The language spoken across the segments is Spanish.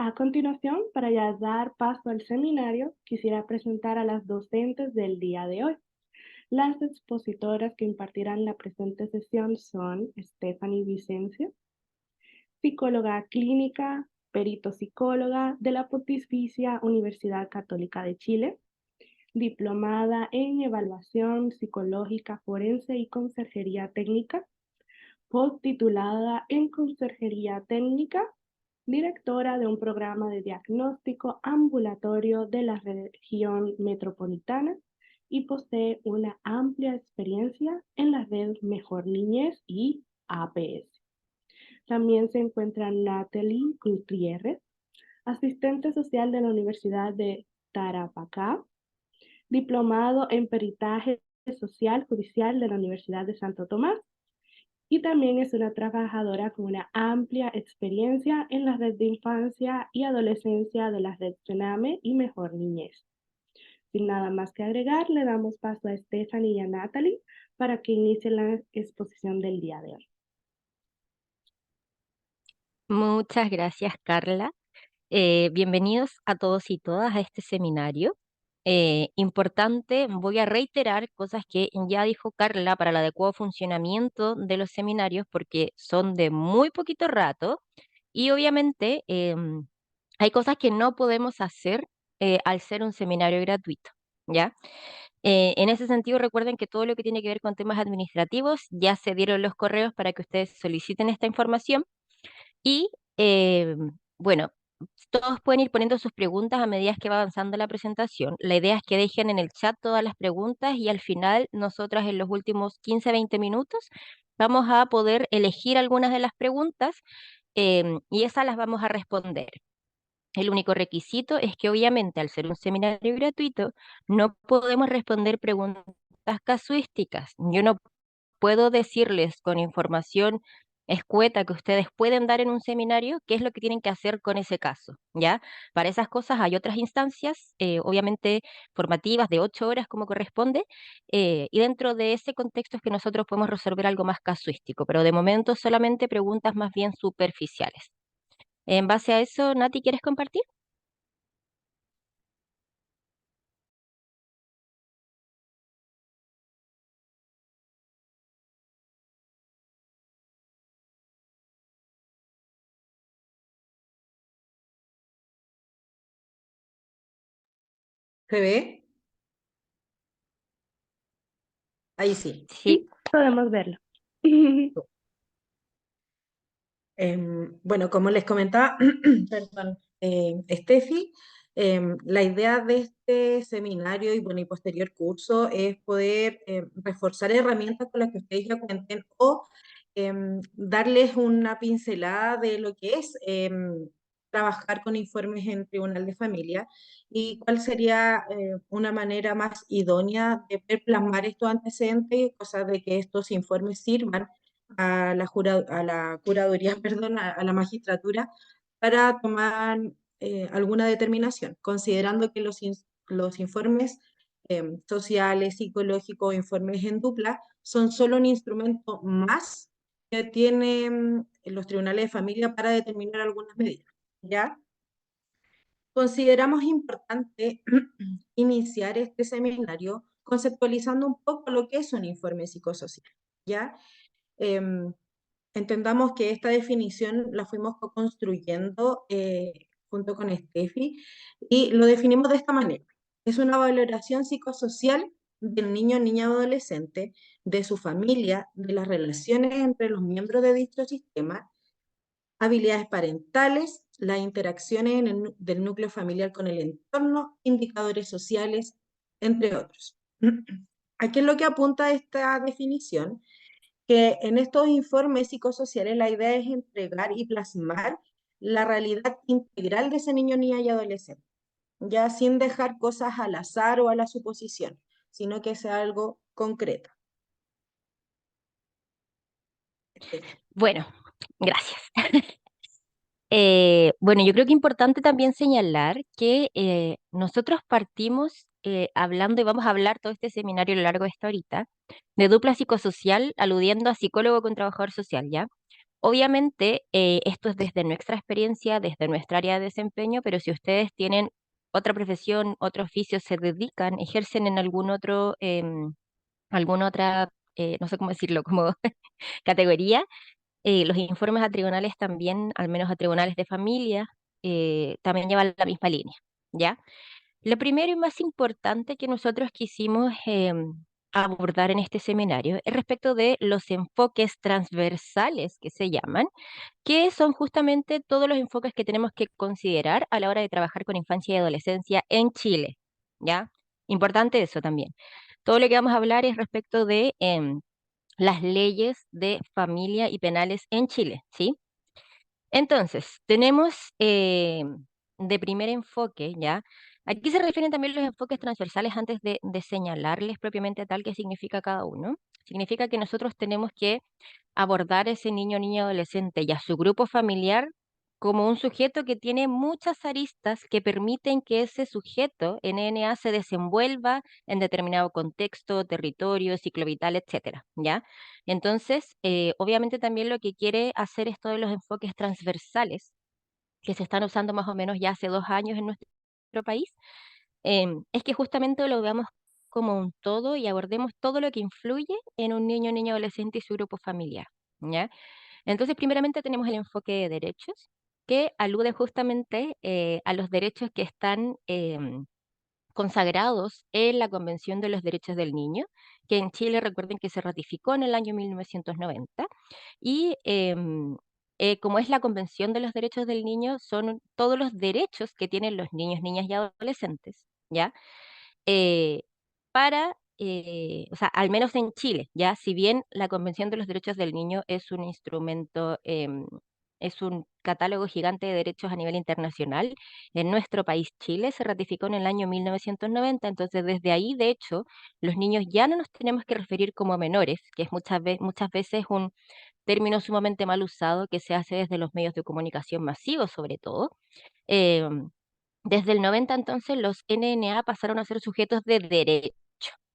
A continuación, para ya dar paso al seminario, quisiera presentar a las docentes del día de hoy. Las expositoras que impartirán la presente sesión son Stephanie Vicencio, psicóloga clínica, perito psicóloga de la Pontificia Universidad Católica de Chile, diplomada en evaluación psicológica forense y conserjería técnica, posttitulada en conserjería técnica, directora de un programa de diagnóstico ambulatorio de la región metropolitana y posee una amplia experiencia en la red Mejor Niñez y APS. También se encuentra Natalie Gutiérrez, asistente social de la Universidad de Tarapacá, diplomado en peritaje social judicial de la Universidad de Santo Tomás y también es una trabajadora con una amplia experiencia en la red de infancia y adolescencia de la red Sename y Mejor Niñez. Sin nada más que agregar, le damos paso a Stephanie y a Natalie para que inicie la exposición del día de hoy. Muchas gracias, Carla. Bienvenidos a todos y todas a este seminario. Importante, voy a reiterar cosas que ya dijo Carla para el adecuado funcionamiento de los seminarios porque son de muy poquito rato y obviamente hay cosas que no podemos hacer al ser un seminario gratuito, ¿ya? En ese sentido, recuerden que todo lo que tiene que ver con temas administrativos ya se dieron los correos para que ustedes soliciten esta información y bueno, todos pueden ir poniendo sus preguntas a medida que va avanzando la presentación. La idea es que dejen en el chat todas las preguntas y al final nosotras en los últimos 15-20 minutos vamos a poder elegir algunas de las preguntas y esas las vamos a responder. El único requisito es que obviamente al ser un seminario gratuito no podemos responder preguntas casuísticas. Yo no puedo decirles con información escueta que ustedes pueden dar en un seminario qué es lo que tienen que hacer con ese caso, ¿ya? Para esas cosas hay otras instancias, obviamente formativas de 8 horas como corresponde, y dentro de ese contexto es que nosotros podemos resolver algo más casuístico, pero de momento solamente preguntas más bien superficiales. En base a eso, Nati, ¿quieres compartir? ¿Se ve? Ahí sí. Sí. Sí, podemos verlo. Bueno, como les comentaba, perdón, Steffi, la idea de este seminario y, bueno, y posterior curso es poder reforzar herramientas con las que ustedes ya cuenten o darles una pincelada de lo que es trabajar con informes en tribunal de familia y cuál sería una manera más idónea de poder plasmar estos antecedentes, cosa de que estos informes sirvan a la curaduría, perdón, a la magistratura, para tomar alguna determinación, considerando que los informes sociales, psicológicos, informes en dupla, son solo un instrumento más que tienen los tribunales de familia para determinar algunas medidas, ¿ya? Consideramos importante iniciar este seminario conceptualizando un poco lo que es un informe psicosocial, ¿ya? Em, Entendamos que esta definición la fuimos construyendo junto con Steffi y lo definimos de esta manera. Es una valoración psicosocial del niño, niña o adolescente, de su familia, de las relaciones entre los miembros de dicho sistema, habilidades parentales, las interacciones del núcleo familiar con el entorno, indicadores sociales, entre otros. ¿A qué es lo que apunta esta definición? Que en estos informes psicosociales la idea es entregar y plasmar la realidad integral de ese niño, niña y adolescente, ya sin dejar cosas al azar o a la suposición, sino que sea algo concreto. Bueno, gracias. Bueno, yo creo que es importante también señalar que nosotros partimos hablando y vamos a hablar todo este seminario a lo largo de esta horita de dupla psicosocial, aludiendo a psicólogo con trabajador social, ¿ya? Obviamente, esto es desde nuestra experiencia, desde nuestra área de desempeño, pero si ustedes tienen otra profesión, otro oficio, se dedican, ejercen en alguna otra, no sé cómo decirlo, como categoría, los informes a tribunales también, al menos a tribunales de familia, también llevan la misma línea, ¿ya? Lo primero y más importante que nosotros quisimos abordar en este seminario es respecto de los enfoques transversales que se llaman, que son justamente todos los enfoques que tenemos que considerar a la hora de trabajar con infancia y adolescencia en Chile, ¿ya? Importante eso también. Todo lo que vamos a hablar es respecto de las leyes de familia y penales en Chile, ¿sí? Entonces, tenemos de primer enfoque, ¿ya? Aquí se refieren también los enfoques transversales antes de señalarles propiamente tal qué significa cada uno. Significa que nosotros tenemos que abordar a ese niño, niña, adolescente y a su grupo familiar como un sujeto que tiene muchas aristas que permiten que ese sujeto, NNA, se desenvuelva en determinado contexto, territorio, ciclo vital, etcétera, ¿ya? Entonces, obviamente también lo que quiere hacer es todos los enfoques transversales que se están usando más o menos ya hace 2 años en nuestro país, es que justamente lo veamos como un todo y abordemos todo lo que influye en un niño, niña, adolescente y su grupo familiar, ¿ya? Entonces, primeramente tenemos el enfoque de derechos, que alude justamente a los derechos que están consagrados en la Convención de los Derechos del Niño, que en Chile recuerden que se ratificó en el año 1990, y como es la Convención de los Derechos del Niño, son todos los derechos que tienen los niños, niñas y adolescentes, ¿ya? eh, o sea, al menos en Chile, ya, si bien la Convención de los Derechos del Niño es un instrumento, es un catálogo gigante de derechos a nivel internacional, en nuestro país, Chile, se ratificó en el año 1990, entonces desde ahí, de hecho, los niños ya no nos tenemos que referir como menores, que es muchas veces un término sumamente mal usado que se hace desde los medios de comunicación masivos, sobre todo. em, Desde el 90 entonces los NNA pasaron a ser sujetos de derecho,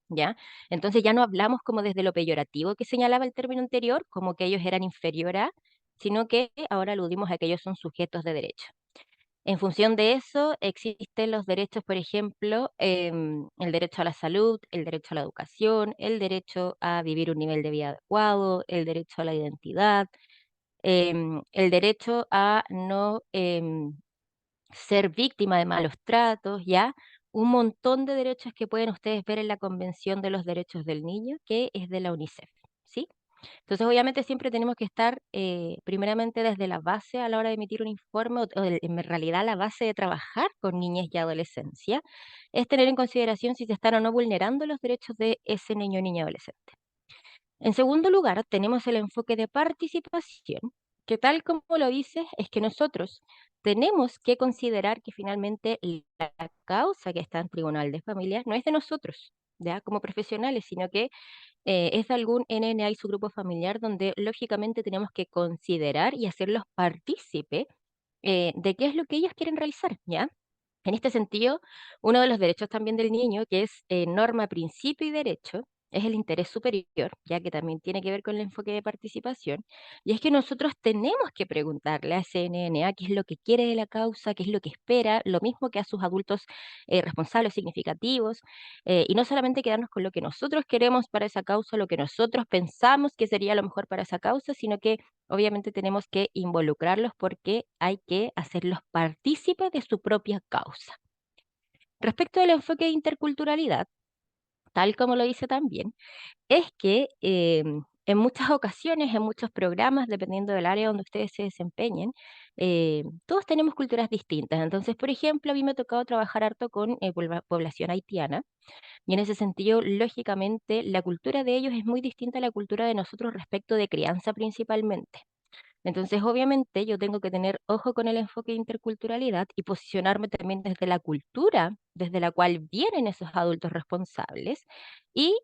¿ya? Entonces ya no hablamos como desde lo peyorativo que señalaba el término anterior, como que ellos eran inferior a, sino que ahora aludimos a que ellos son sujetos de derecho. En función de eso existen los derechos, por ejemplo, el derecho a la salud, el derecho a la educación, el derecho a vivir un nivel de vida adecuado, el derecho a la identidad, el derecho a no ser víctima de malos tratos, ¿ya? Un montón de derechos que pueden ustedes ver en la Convención de los Derechos del Niño, que es de la UNICEF, ¿sí? Entonces, obviamente, siempre tenemos que estar primeramente desde la base a la hora de emitir un informe, en realidad la base de trabajar con niñas y adolescencia, es tener en consideración si se están o no vulnerando los derechos de ese niño, niña, adolescente. En segundo lugar, tenemos el enfoque de participación, que tal como lo dices, es que nosotros tenemos que considerar que finalmente la causa que está en Tribunal de Familia no es de nosotros, ya como profesionales, sino que es de algún NNA y su grupo familiar donde lógicamente tenemos que considerar y hacerlos partícipe de qué es lo que ellos quieren realizar, ¿ya? En este sentido, uno de los derechos también del niño, que es norma, principio y derecho, es el interés superior, ya que también tiene que ver con el enfoque de participación, y es que nosotros tenemos que preguntarle a CNNA qué es lo que quiere de la causa, qué es lo que espera, lo mismo que a sus adultos responsables significativos, y no solamente quedarnos con lo que nosotros queremos para esa causa, lo que nosotros pensamos que sería lo mejor para esa causa, sino que obviamente tenemos que involucrarlos porque hay que hacerlos partícipes de su propia causa. Respecto al enfoque de interculturalidad, tal como lo dice también, es que en muchas ocasiones, en muchos programas, dependiendo del área donde ustedes se desempeñen, todos tenemos culturas distintas. Entonces, por ejemplo, a mí me ha tocado trabajar harto con población haitiana y en ese sentido, lógicamente, la cultura de ellos es muy distinta a la cultura de nosotros respecto de crianza principalmente. Entonces, obviamente, yo tengo que tener ojo con el enfoque de interculturalidad y posicionarme también desde la cultura desde la cual vienen esos adultos responsables. Y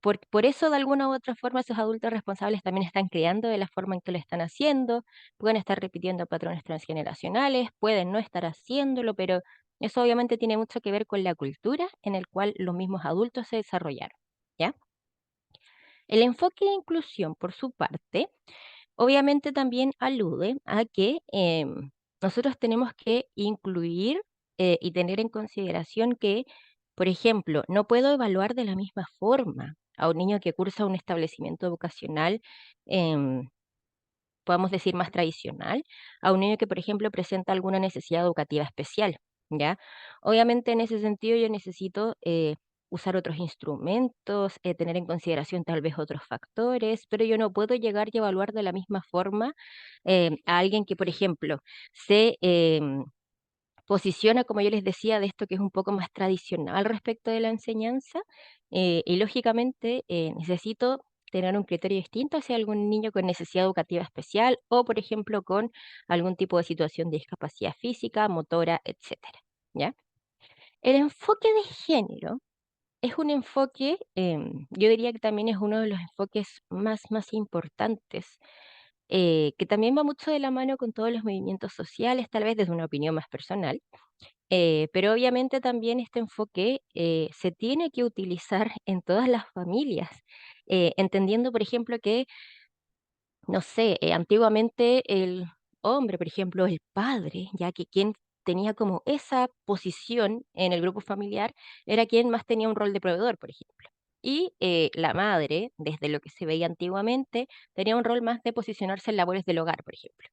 por eso, de alguna u otra forma, esos adultos responsables también están criando de la forma en que lo están haciendo, pueden estar repitiendo patrones transgeneracionales, pueden no estar haciéndolo, pero eso obviamente tiene mucho que ver con la cultura en el cual los mismos adultos se desarrollaron, ¿ya? El enfoque de inclusión, por su parte, Obviamente también alude a que nosotros tenemos que incluir y tener en consideración que, por ejemplo, no puedo evaluar de la misma forma a un niño que cursa un establecimiento educacional, em, podemos decir más tradicional, a un niño que, por ejemplo, presenta alguna necesidad educativa especial, ¿ya? Obviamente en ese sentido yo necesito usar otros instrumentos, tener en consideración tal vez otros factores, pero yo no puedo llegar y evaluar de la misma forma a alguien que, por ejemplo, se posiciona, como yo les decía, de esto que es un poco más tradicional respecto de la enseñanza, y lógicamente necesito tener un criterio distinto hacia algún niño con necesidad educativa especial o, por ejemplo, con algún tipo de situación de discapacidad física, motora, etcétera, ¿ya? El enfoque de género es un enfoque, yo diría que también es uno de los enfoques más importantes, que también va mucho de la mano con todos los movimientos sociales, tal vez desde una opinión más personal, pero obviamente también este enfoque se tiene que utilizar en todas las familias, entendiendo, por ejemplo, que, no sé, antiguamente el hombre, por ejemplo, el padre, ya que quien tenía como esa posición en el grupo familiar era quien más tenía un rol de proveedor, por ejemplo. Y la madre, desde lo que se veía antiguamente, tenía un rol más de posicionarse en labores del hogar, por ejemplo.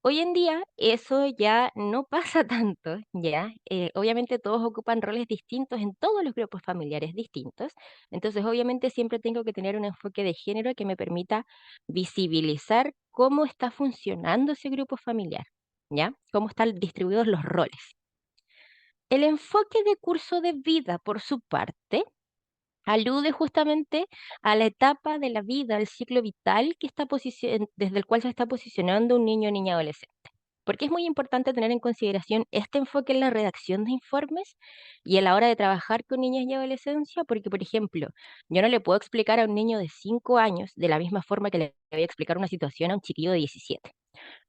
Hoy en día eso ya no pasa tanto, ¿ya? Obviamente todos ocupan roles distintos en todos los grupos familiares distintos, entonces obviamente siempre tengo que tener un enfoque de género que me permita visibilizar cómo está funcionando ese grupo familiar, ¿ya? Cómo están distribuidos los roles. El enfoque de curso de vida, por su parte, alude justamente a la etapa de la vida, al ciclo vital que está desde el cual se está posicionando un niño o niña adolescente. Porque es muy importante tener en consideración este enfoque en la redacción de informes y a la hora de trabajar con niños y adolescencia, porque, por ejemplo, yo no le puedo explicar a un niño de 5 años de la misma forma que le voy a explicar una situación a un chiquillo de 17.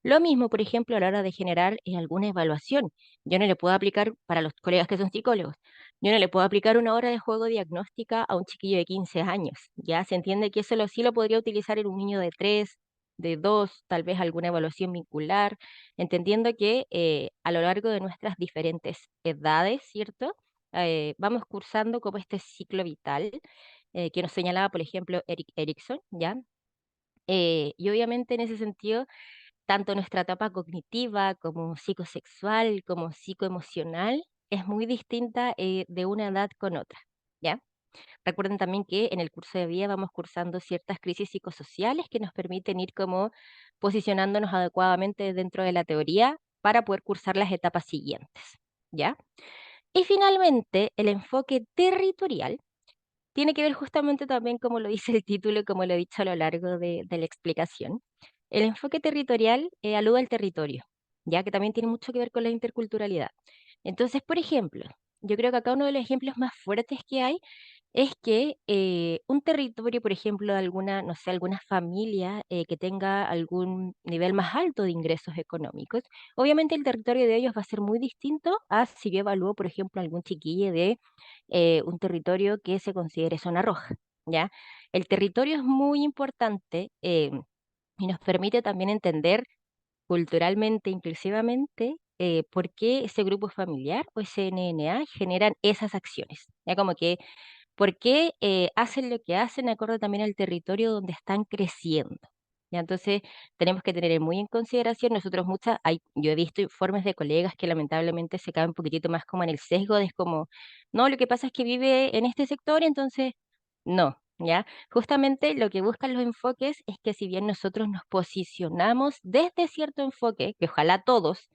Lo mismo, por ejemplo, a la hora de generar alguna evaluación. Yo no le puedo aplicar, para los colegas que son psicólogos, yo no le puedo aplicar una hora de juego diagnóstica a un chiquillo de 15 años. Ya se entiende que eso sí lo podría utilizar en un niño de 3, de 2, tal vez alguna evaluación vincular, entendiendo que a lo largo de nuestras diferentes edades, ¿cierto? Vamos cursando como este ciclo vital que nos señalaba, por ejemplo, Eric Erickson, ¿ya? Y obviamente en ese sentido tanto nuestra etapa cognitiva como psicosexual, como psicoemocional, es muy distinta de una edad con otra, ¿ya? Recuerden también que en el curso de vida vamos cursando ciertas crisis psicosociales que nos permiten ir como posicionándonos adecuadamente dentro de la teoría para poder cursar las etapas siguientes, ¿ya? Y finalmente, el enfoque territorial tiene que ver justamente también, como lo dice el título y como lo he dicho a lo largo de la explicación. El enfoque territorial alude al territorio, ya que también tiene mucho que ver con la interculturalidad. Entonces, por ejemplo, yo creo que acá uno de los ejemplos más fuertes que hay es que un territorio, por ejemplo, de alguna, no sé, alguna familia que tenga algún nivel más alto de ingresos económicos, obviamente el territorio de ellos va a ser muy distinto a si yo evalúo, por ejemplo, algún chiquillo de un territorio que se considere zona roja, ¿ya? El territorio es muy importante y nos permite también entender culturalmente, inclusivamente, por qué ese grupo familiar o ese NNA generan esas acciones. Ya como que por qué hacen lo que hacen, acorde también al territorio donde están creciendo. ¿Ya? Entonces, tenemos que tener muy en consideración, nosotros yo he visto informes de colegas que lamentablemente se caen un poquitito más como en el sesgo de es como, no, lo que pasa es que vive en este sector, entonces, no, ¿ya? Justamente lo que buscan los enfoques es que si bien nosotros nos posicionamos desde cierto enfoque, que ojalá todos,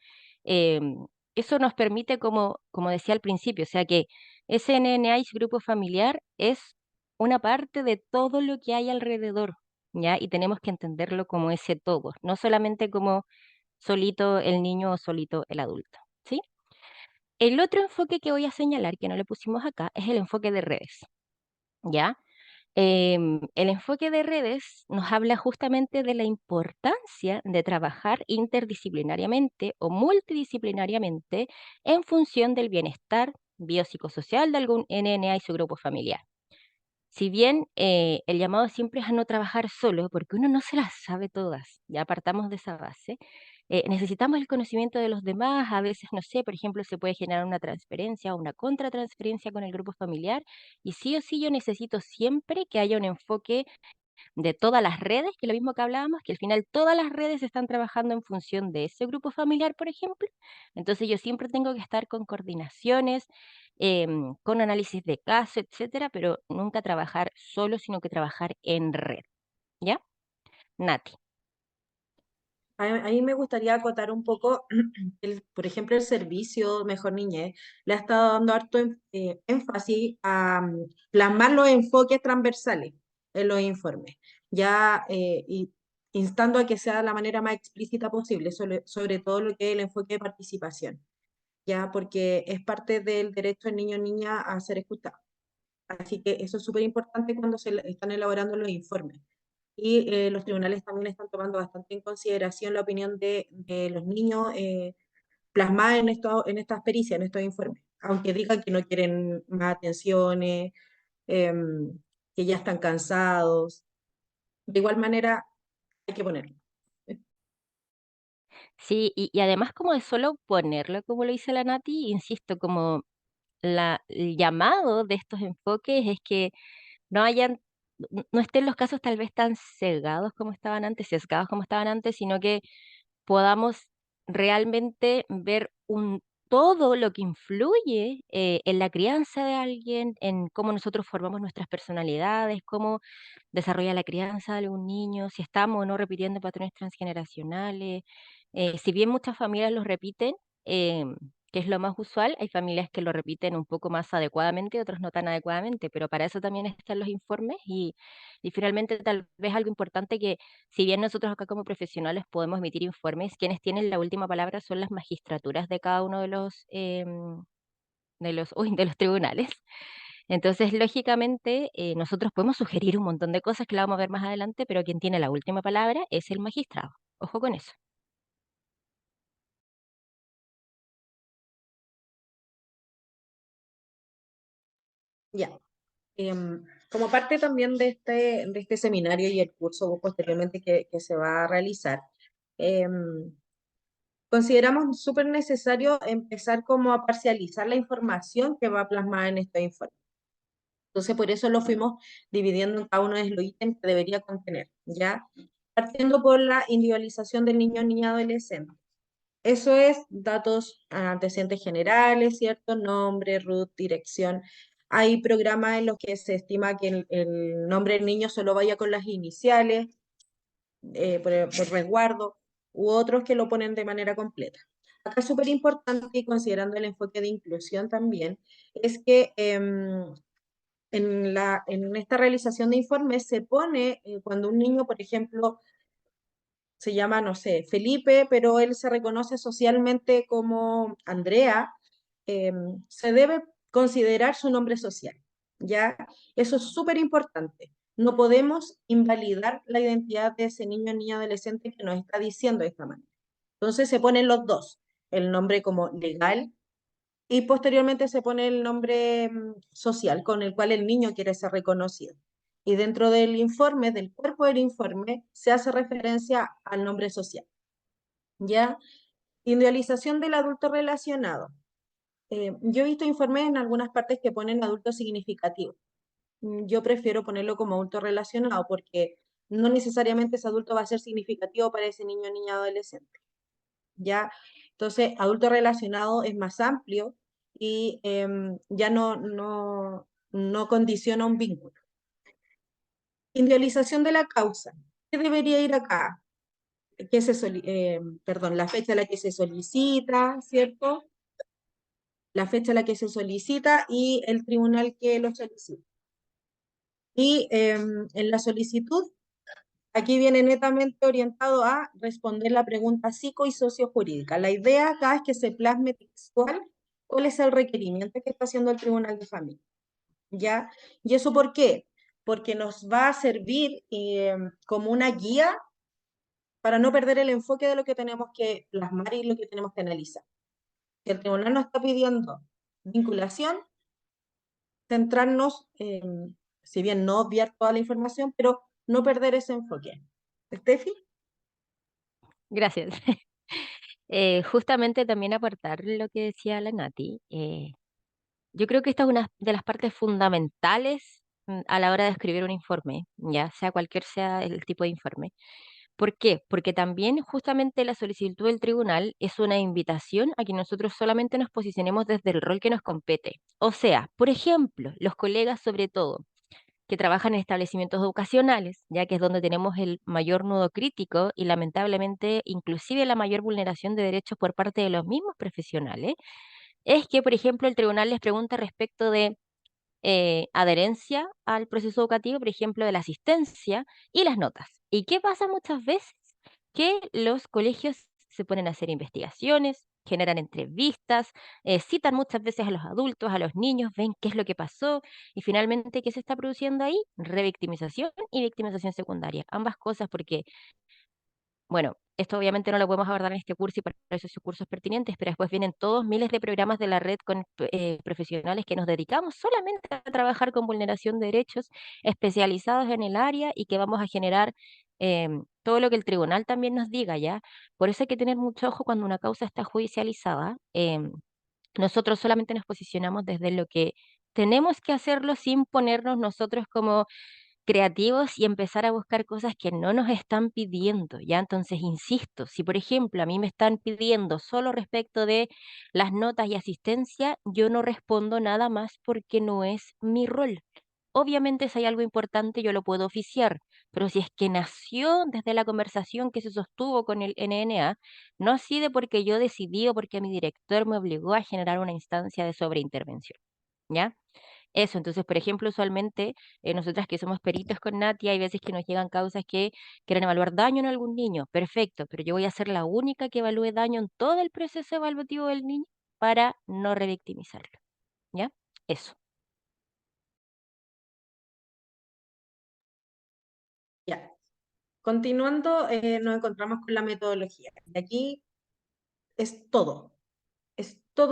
eso nos permite, como decía al principio, o sea que SNNA y su grupo familiar es una parte de todo lo que hay alrededor, ¿ya? Y tenemos que entenderlo como ese todo, no solamente como solito el niño o solito el adulto, ¿sí? El otro enfoque que voy a señalar, que no le pusimos acá, es el enfoque de redes, ¿ya? El enfoque de redes nos habla justamente de la importancia de trabajar interdisciplinariamente o multidisciplinariamente en función del bienestar biopsicosocial de algún NNA y su grupo familiar. si bien el llamado siempre es a no trabajar solo, porque uno no se las sabe todas, ya partamos de esa base, necesitamos el conocimiento de los demás, a veces, no sé, por ejemplo, se puede generar una transferencia o una contratransferencia con el grupo familiar, y sí o sí yo necesito siempre que haya un enfoque de todas las redes, que es lo mismo que hablábamos, que al final todas las redes están trabajando en función de ese grupo familiar, por ejemplo. Entonces yo siempre tengo que estar con coordinaciones, con análisis de caso, etcétera, pero nunca trabajar solo, sino que trabajar en red. ¿Ya? Nati. A mí me gustaría acotar un poco, por ejemplo, el servicio Mejor Niñez le ha estado dando harto énfasis a plasmar los enfoques transversales en los informes, ya y instando a que sea de la manera más explícita posible, sobre todo lo que es el enfoque de participación, ya porque es parte del derecho del niño o niña a ser escuchado. Así que eso es súper importante cuando están elaborando los informes. Y los tribunales también están tomando bastante en consideración la opinión de los niños plasmada en estas pericias, en estos informes. Aunque digan que no quieren más atenciones, que ya están cansados, de igual manera hay que ponerlo. Sí, y además como de solo ponerlo, como lo dice la Nati, insisto, como el llamado de estos enfoques es que no hayan, no estén los casos tal vez tan cegados como estaban antes, sesgados como estaban antes, sino que podamos realmente ver todo lo que influye en la crianza de alguien, en cómo nosotros formamos nuestras personalidades, cómo desarrolla la crianza de algún niño, si estamos o no repitiendo patrones transgeneracionales. Si bien muchas familias los repiten, que es lo más usual, hay familias que lo repiten un poco más adecuadamente, otros no tan adecuadamente, pero para eso también están los informes y finalmente tal vez algo importante que si bien nosotros acá como profesionales podemos emitir informes, quienes tienen la última palabra son las magistraturas de cada uno de los tribunales. Entonces, lógicamente, nosotros podemos sugerir un montón de cosas que la vamos a ver más adelante, pero quien tiene la última palabra es el magistrado. Ojo con eso. Ya. Como parte también de este seminario y el curso posteriormente que se va a realizar, consideramos súper necesario empezar como a parcializar la información que va plasmada en estos informes. Entonces, por eso lo fuimos dividiendo en cada uno de los ítems que debería contener, ¿ya? Partiendo por la individualización del niño, niña, adolescente. Eso es datos antecedentes generales, ¿cierto? Nombre, root, dirección. Hay programas en los que se estima que el nombre del niño solo vaya con las iniciales, por resguardo, u otros que lo ponen de manera completa. Acá es súper importante, y considerando el enfoque de inclusión también, es que en esta realización de informes se pone, cuando un niño, por ejemplo, se llama, no sé, Felipe, pero él se reconoce socialmente como Andrea, se debe considerar su nombre social, ¿ya? Eso es súper importante. No podemos invalidar la identidad de ese niño o niña adolescente que nos está diciendo de esta manera. Entonces se ponen los dos, el nombre como legal y posteriormente se pone el nombre social con el cual el niño quiere ser reconocido. Y dentro del informe, del cuerpo del informe, se hace referencia al nombre social. ¿Ya? Individualización del adulto relacionado. Yo he visto informes en algunas partes que ponen adulto significativo. Yo prefiero ponerlo como adulto relacionado porque no necesariamente ese adulto va a ser significativo para ese niño, niña, adolescente. ¿Ya? Entonces, adulto relacionado es más amplio y ya no condiciona un vínculo. Individualización de la causa. ¿Qué debería ir acá? Perdón, la fecha a la que se solicita, ¿cierto? La fecha a la que se solicita y el tribunal que lo solicita. Y en la solicitud, aquí viene netamente orientado a responder la pregunta psico y sociojurídica. La idea acá es que se plasme textual cuál es el requerimiento que está haciendo el Tribunal de Familia. ¿Ya? ¿Y eso por qué? Porque nos va a servir como una guía para no perder el enfoque de lo que tenemos que plasmar y lo que tenemos que analizar. Si el tribunal nos está pidiendo vinculación, centrarnos si bien no obviar toda la información, pero no perder ese enfoque. ¿Steffi? Gracias. Justamente también aportar lo que decía la Nati. Yo creo que esta es una de las partes fundamentales a la hora de escribir un informe, ya sea cualquier sea el tipo de informe. ¿Por qué? Porque también justamente la solicitud del tribunal es una invitación a que nosotros solamente nos posicionemos desde el rol que nos compete. O sea, por ejemplo, los colegas sobre todo que trabajan en establecimientos educacionales, ya que es donde tenemos el mayor nudo crítico y lamentablemente inclusive la mayor vulneración de derechos por parte de los mismos profesionales, es que, por ejemplo, el tribunal les pregunta respecto de adherencia al proceso educativo, por ejemplo, de la asistencia y las notas. ¿Y qué pasa muchas veces? Que los colegios se ponen a hacer investigaciones, generan entrevistas, citan muchas veces a los adultos, a los niños, ven qué es lo que pasó y finalmente, ¿qué se está produciendo ahí? Revictimización y victimización secundaria. Ambas cosas porque bueno, esto obviamente no lo podemos abordar en este curso y para eso son cursos pertinentes, pero después vienen todos miles de programas de la red con profesionales que nos dedicamos solamente a trabajar con vulneración de derechos especializados en el área y que vamos a generar todo lo que el tribunal también nos diga, ¿ya? Por eso hay que tener mucho ojo cuando una causa está judicializada. Nosotros solamente nos posicionamos desde lo que tenemos que hacerlo sin ponernos nosotros como creativos y empezar a buscar cosas que no nos están pidiendo, ¿ya? Entonces, insisto, si por ejemplo a mí me están pidiendo solo respecto de las notas y asistencia, yo no respondo nada más porque no es mi rol. Obviamente, si hay algo importante, yo lo puedo oficiar, pero si es que nació desde la conversación que se sostuvo con el NNA, no así de porque yo decidí o porque mi director me obligó a generar una instancia de sobreintervención, ¿ya? Eso, entonces, por ejemplo, usualmente nosotras que somos peritos con Nati, hay veces que nos llegan causas que quieren evaluar daño en algún niño. Perfecto, pero yo voy a ser la única que evalúe daño en todo el proceso evaluativo del niño para no revictimizarlo. ¿Ya? Eso. Ya. Continuando, nos encontramos con la metodología. Y aquí es todo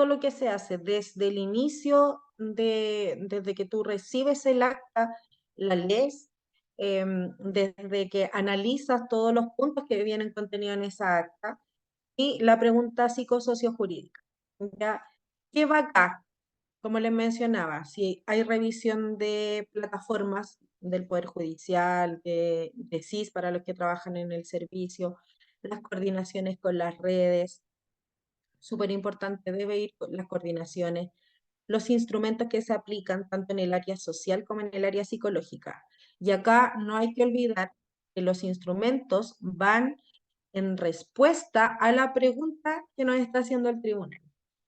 lo que se hace desde el inicio, desde que tú recibes el acta, la lees, desde que analizas todos los puntos que vienen contenidos en esa acta y la pregunta psicosociojurídica. ¿Ya? ¿Qué va acá? Como les mencionaba, si hay revisión de plataformas del Poder Judicial, de SIS para los que trabajan en el servicio, las coordinaciones con las redes, súper importante, debe ir con las coordinaciones, los instrumentos que se aplican tanto en el área social como en el área psicológica. Y acá no hay que olvidar que los instrumentos van en respuesta a la pregunta que nos está haciendo el tribunal.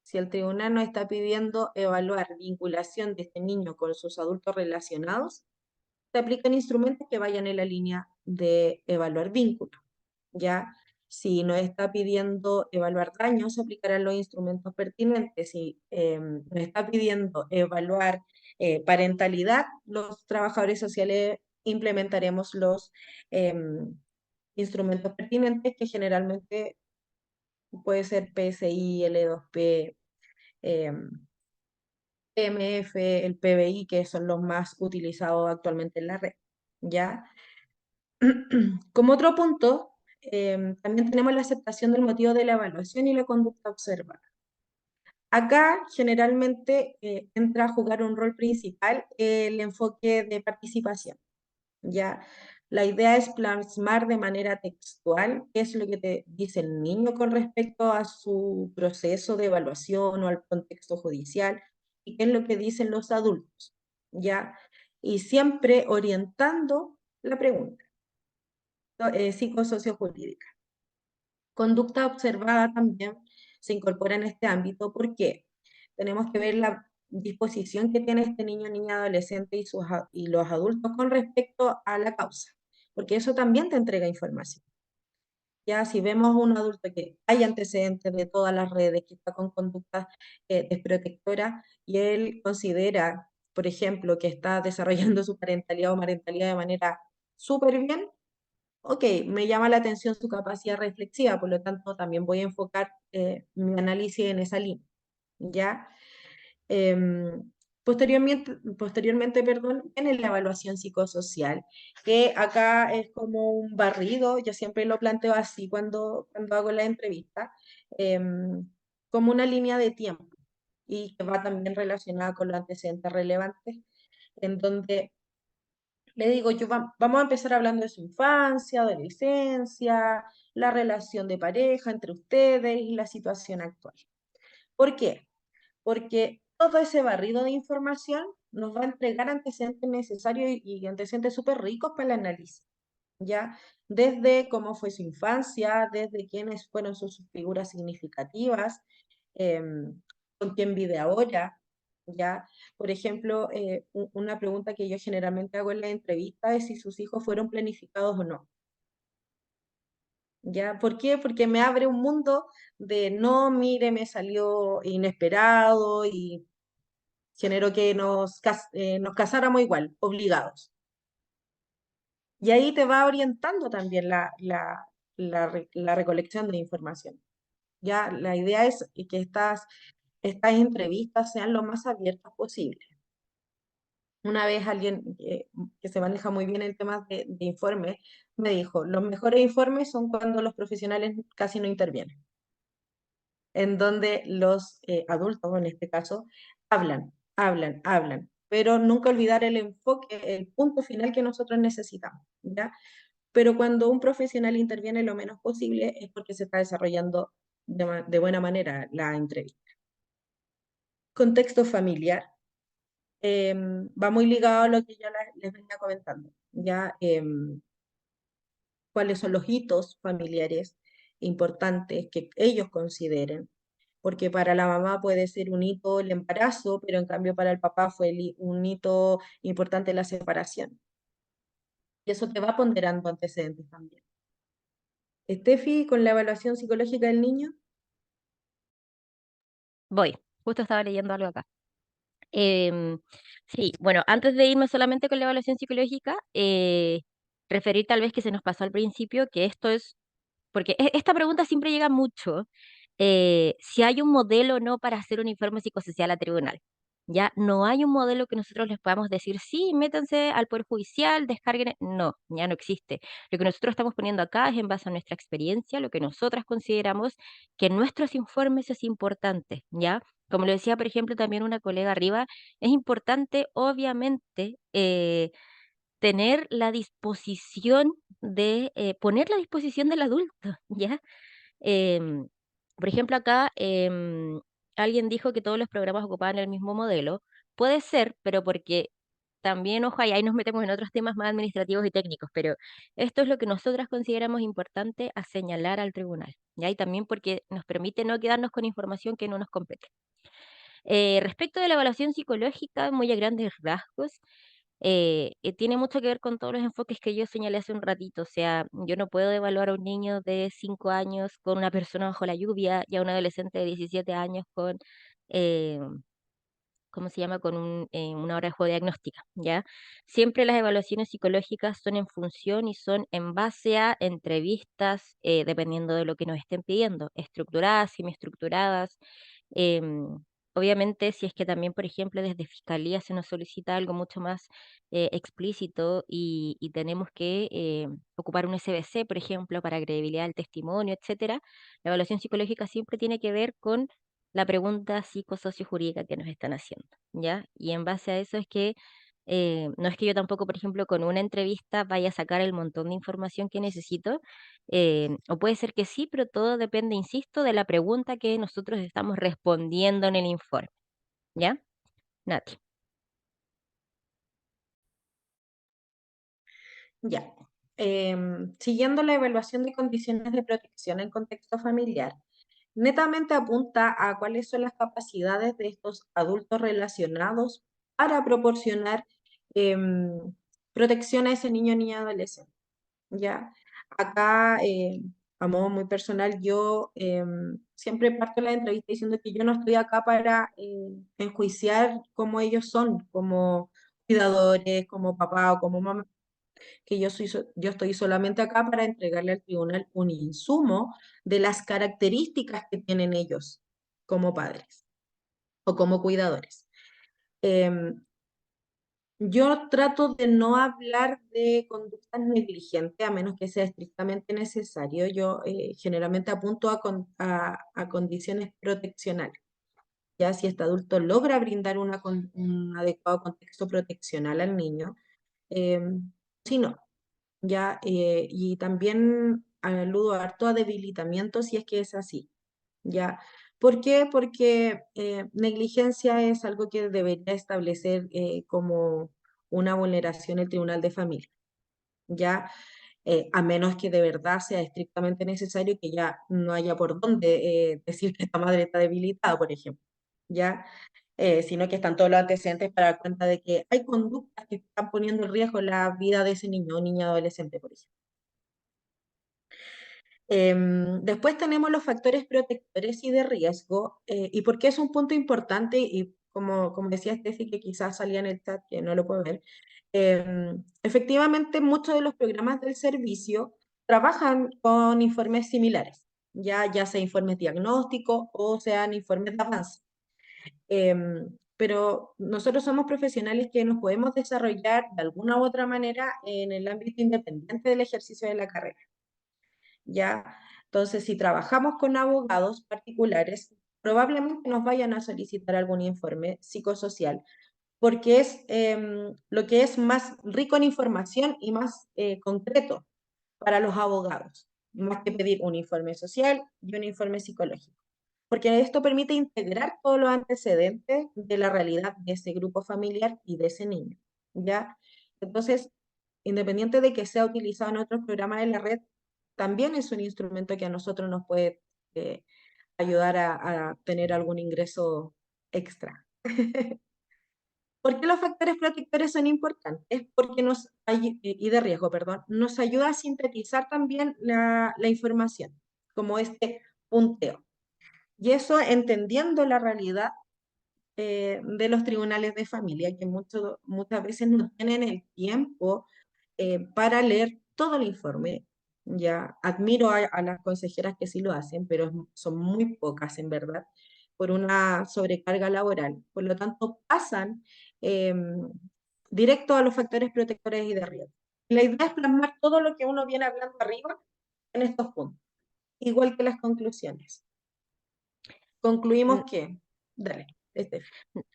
Si el tribunal nos está pidiendo evaluar vinculación de este niño con sus adultos relacionados, se aplican instrumentos que vayan en la línea de evaluar vínculos. ¿Ya? Si nos está pidiendo evaluar daños, se aplicarán los instrumentos pertinentes. Si nos está pidiendo evaluar parentalidad, los trabajadores sociales implementaremos los instrumentos pertinentes que generalmente puede ser PSI, L2P, PMF, el PBI, que son los más utilizados actualmente en la red. ¿Ya? Como otro punto, también tenemos la aceptación del motivo de la evaluación y la conducta observada. Acá generalmente entra a jugar un rol principal el enfoque de participación. ¿Ya? La idea es plasmar de manera textual qué es lo que te dice el niño con respecto a su proceso de evaluación o al contexto judicial y qué es lo que dicen los adultos, ¿ya? Y siempre orientando la pregunta psicosociojurídica. Conducta observada también se incorpora en este ámbito porque tenemos que ver la disposición que tiene este niño, niña, adolescente y los adultos con respecto a la causa, porque eso también te entrega información. Ya si vemos un adulto que hay antecedentes de todas las redes, que está con conductas desprotectoras y él considera, por ejemplo, que está desarrollando su parentalidad o marentalidad de manera súper bien, ok, me llama la atención su capacidad reflexiva, por lo tanto también voy a enfocar mi análisis en esa línea, ¿ya? Em, Posteriormente, perdón, viene la evaluación psicosocial, que acá es como un barrido, yo siempre lo planteo así cuando hago la entrevista, como una línea de tiempo y que va también relacionada con los antecedentes relevantes, en donde le digo, vamos a empezar hablando de su infancia, adolescencia, la relación de pareja entre ustedes y la situación actual. ¿Por qué? Porque todo ese barrido de información nos va a entregar antecedentes necesarios y antecedentes súper ricos para el análisis, ¿ya? Desde cómo fue su infancia, desde quiénes fueron sus figuras significativas, con quién vive ahora, ¿ya? Por ejemplo, una pregunta que yo generalmente hago en la entrevista es si sus hijos fueron planificados o no. ¿Ya? ¿Por qué? Porque me abre un mundo de no, mire, me salió inesperado y generó que nos casáramos igual, obligados. Y ahí te va orientando también la recolección de información. Ya la idea es que estas entrevistas sean lo más abiertas posible. Una vez alguien que se maneja muy bien en temas de informes me dijo, los mejores informes son cuando los profesionales casi no intervienen, en donde los adultos, en este caso, hablan, pero nunca olvidar el enfoque, el punto final que nosotros necesitamos, ¿ya? Pero cuando un profesional interviene lo menos posible es porque se está desarrollando de buena manera la entrevista. Contexto familiar. Va muy ligado a lo que yo les venía comentando, ¿ya? Cuáles son los hitos familiares importantes que ellos consideren, porque para la mamá puede ser un hito el embarazo, pero en cambio para el papá fue un hito importante la separación. Y eso te va ponderando antecedentes también. Steffi, con la evaluación psicológica del niño. Voy, justo estaba leyendo algo acá. Em, sí, bueno, antes de irme solamente con la evaluación psicológica, referir tal vez que se nos pasó al principio, que esto es, porque esta pregunta siempre llega mucho, si hay un modelo o no para hacer un informe psicosocial a tribunal. Ya no hay un modelo que nosotros les podamos decir, sí, métanse al Poder Judicial, descarguen. No, ya no existe. Lo que nosotros estamos poniendo acá es en base a nuestra experiencia, lo que nosotras consideramos que en nuestros informes es importante, ¿ya? Como lo decía, por ejemplo, también una colega arriba, es importante, obviamente, tener la disposición de, poner la disposición del adulto, ¿ya? Em, por ejemplo, acá alguien dijo que todos los programas ocupaban el mismo modelo. Puede ser, pero porque también, ojo, y ahí nos metemos en otros temas más administrativos y técnicos, pero esto es lo que nosotras consideramos importante a señalar al tribunal, ¿ya? Y también porque nos permite no quedarnos con información que no nos compete. Respecto de la evaluación psicológica, muy a grandes rasgos, tiene mucho que ver con todos los enfoques que yo señalé hace un ratito. O sea, yo no puedo evaluar a un niño de 5 años con una persona bajo la lluvia y a un adolescente de 17 años con, eh, ¿cómo se llama? Con una hora de juego diagnóstica, ¿ya? Siempre las evaluaciones psicológicas son en función y son en base a entrevistas, dependiendo de lo que nos estén pidiendo, estructuradas, semiestructuradas. em, Obviamente, si es que también, por ejemplo, desde Fiscalía se nos solicita algo mucho más explícito y tenemos que ocupar un SBC, por ejemplo, para credibilidad del testimonio, etcétera, la evaluación psicológica siempre tiene que ver con la pregunta psicosociojurídica que nos están haciendo, ¿ya? Y en base a eso es que no es que yo tampoco, por ejemplo, con una entrevista vaya a sacar el montón de información que necesito, o puede ser que sí, pero todo depende, insisto, de la pregunta que nosotros estamos respondiendo en el informe, ¿ya? Nati. Ya. Siguiendo la evaluación de condiciones de protección en contexto familiar, netamente apunta a cuáles son las capacidades de estos adultos relacionados para proporcionar protección a ese niño, niña, adolescente. ¿Ya? Acá, a modo muy personal, yo siempre parto la entrevista diciendo que yo no estoy acá para enjuiciar cómo ellos son, como cuidadores, como papá o como mamá, que yo estoy solamente acá para entregarle al tribunal un insumo de las características que tienen ellos como padres o como cuidadores. Em, yo trato de no hablar de conductas negligentes a menos que sea estrictamente necesario. Yo generalmente apunto a condiciones proteccionales. Ya si este adulto logra brindar un adecuado contexto proteccional al niño, si no, ya, y también aludo harto a debilitamiento si es que es así, ya. ¿Por qué? Porque negligencia es algo que debería establecer como una vulneración el Tribunal de Familia, ya, a menos que de verdad sea estrictamente necesario que ya no haya por dónde decir que esta madre está debilitada, por ejemplo, ya, sino que están todos los antecedentes para dar cuenta de que hay conductas que están poniendo en riesgo la vida de ese niño o niña adolescente, por ejemplo. Después tenemos los factores protectores y de riesgo, y por qué es un punto importante, y como decía Steffi, que quizás salía en el chat, que no lo puedo ver, efectivamente muchos de los programas del servicio trabajan con informes similares, ya sea informes diagnósticos o sean informes de avance. Pero nosotros somos profesionales que nos podemos desarrollar de alguna u otra manera en el ámbito independiente del ejercicio de la carrera. ¿Ya? Entonces, si trabajamos con abogados particulares, probablemente nos vayan a solicitar algún informe psicosocial, porque es lo que es más rico en información y más concreto para los abogados, más que pedir un informe social y un informe psicológico, porque esto permite integrar todos los antecedentes de la realidad de ese grupo familiar y de ese niño, ¿ya? Entonces, independiente de que sea utilizado en otros programas de la red, también es un instrumento que a nosotros nos puede ayudar a tener algún ingreso extra. ¿Por qué los factores protectores son importantes? Porque y de riesgo, perdón, nos ayuda a sintetizar también la información, como este punteo. Y eso entendiendo la realidad de los tribunales de familia, que muchas veces no tienen el tiempo para leer todo el informe. Ya admiro a las consejeras que sí lo hacen, pero son muy pocas en verdad, por una sobrecarga laboral. Por lo tanto, pasan eh, directo a los factores protectores y de riesgo. La idea es plasmar todo lo que uno viene hablando arriba en estos puntos, igual que las conclusiones. Concluimos que, dale, este.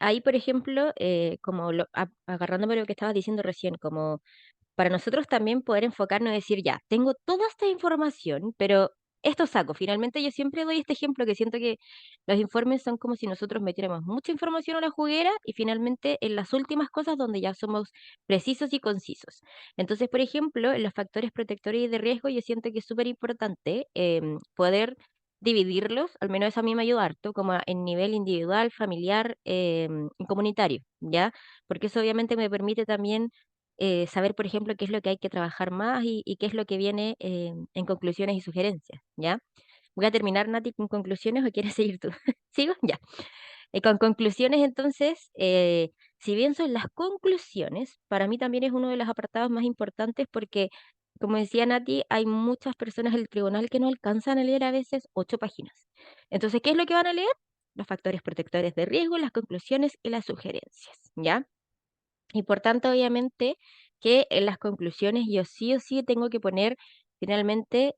Ahí, por ejemplo, agarrándome lo que estabas diciendo recién, como para nosotros también poder enfocarnos y decir, ya, tengo toda esta información, pero esto saco. Finalmente yo siempre doy este ejemplo que siento que los informes son como si nosotros metiéramos mucha información a la juguera y finalmente en las últimas cosas donde ya somos precisos y concisos. Entonces, por ejemplo, en los factores protectores y de riesgo yo siento que es súper importante poder dividirlos, al menos eso a mí me ayuda harto, como en nivel individual, familiar y comunitario, ¿ya? Porque eso obviamente me permite también saber, por ejemplo, qué es lo que hay que trabajar más y qué es lo que viene en conclusiones y sugerencias, ¿ya? Voy a terminar, Nati, con conclusiones o quieres seguir tú. ¿Sigo? Ya. Con conclusiones, entonces, si bien son las conclusiones, para mí también es uno de los apartados más importantes porque, como decía Nati, hay muchas personas del tribunal que no alcanzan a leer a veces 8 páginas. Entonces, ¿qué es lo que van a leer? Los factores protectores de riesgo, las conclusiones y las sugerencias, ¿ya? Y por tanto, obviamente, que en las conclusiones yo sí o sí tengo que poner finalmente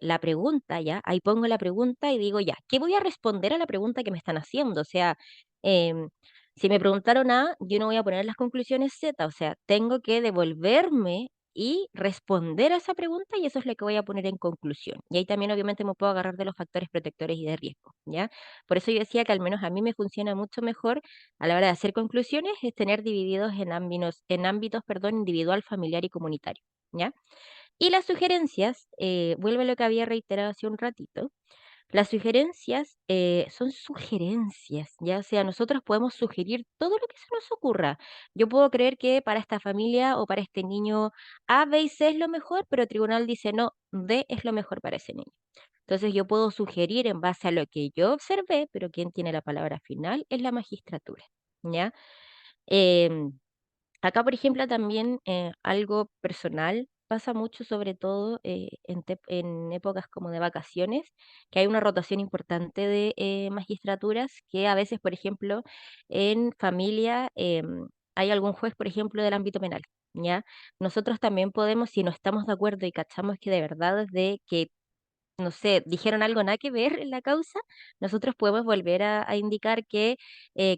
la pregunta, ¿ya? Ahí pongo la pregunta y digo, ya, ¿qué voy a responder a la pregunta que me están haciendo? O sea, em, si me preguntaron A, yo no voy a poner las conclusiones Z, o sea, tengo que devolverme y responder a esa pregunta y eso es lo que voy a poner en conclusión. Y ahí también obviamente me puedo agarrar de los factores protectores y de riesgo, ¿ya? Por eso yo decía que al menos a mí me funciona mucho mejor a la hora de hacer conclusiones es tener divididos en ámbitos, perdón, individual, familiar y comunitario, ¿ya? Y las sugerencias, vuelve a lo que había reiterado hace un ratito, las sugerencias son sugerencias, ya o sea, nosotros podemos sugerir todo lo que se nos ocurra. Yo puedo creer que para esta familia o para este niño A, B y C es lo mejor, pero el tribunal dice no, D es lo mejor para ese niño. Entonces yo puedo sugerir en base a lo que yo observé, pero quien tiene la palabra final es la magistratura, ¿ya? Em, Acá, por ejemplo, también algo personal. pasa mucho, sobre todo en épocas como de vacaciones, que hay una rotación importante de magistraturas, que a veces, por ejemplo, en familia hay algún juez, por ejemplo, del ámbito penal, ¿ya? Nosotros también podemos, si no estamos de acuerdo y cachamos que de verdad es de que no sé, dijeron algo nada que ver en la causa, nosotros podemos volver a indicar que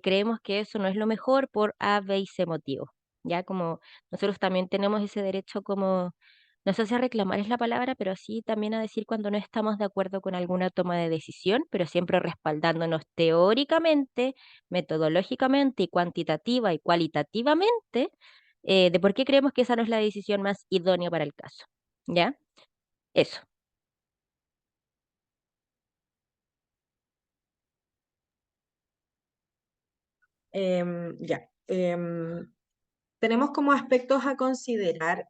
creemos que eso no es lo mejor por A, B y C motivo. Ya como nosotros también tenemos ese derecho como, no sé si a reclamar es la palabra, pero sí también a decir cuando no estamos de acuerdo con alguna toma de decisión, pero siempre respaldándonos teóricamente, metodológicamente y cuantitativa y cualitativamente de por qué creemos que esa no es la decisión más idónea para el caso. ¿Ya? Eso. Ya. Tenemos como aspectos a considerar.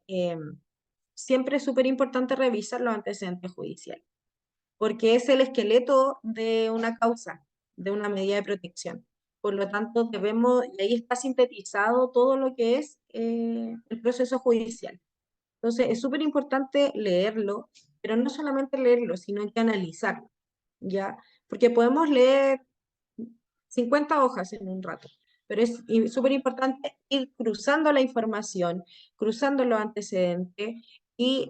Siempre es súper importante revisar los antecedentes judiciales, porque es el esqueleto de una causa, de una medida de protección. Por lo tanto, debemos, y ahí está sintetizado todo lo que es el proceso judicial. Entonces, es súper importante leerlo, pero no solamente leerlo, sino que analizarlo, ¿ya? Porque podemos leer 50 hojas en un rato, pero es súper importante ir cruzando la información, cruzando los antecedentes, y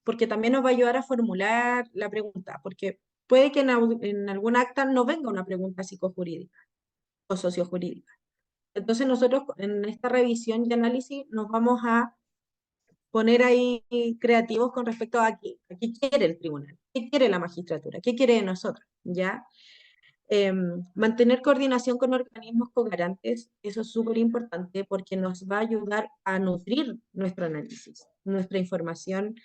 porque también nos va a ayudar a formular la pregunta, porque puede que en algún acta no venga una pregunta psicojurídica o sociojurídica. Entonces nosotros en esta revisión y análisis nos vamos a poner ahí creativos con respecto a qué quiere el tribunal, qué quiere la magistratura, qué quiere de nosotros, ¿ya? Mantener coordinación con organismos co-garantes, eso es súper importante porque nos va a ayudar a nutrir nuestro análisis, nuestra información,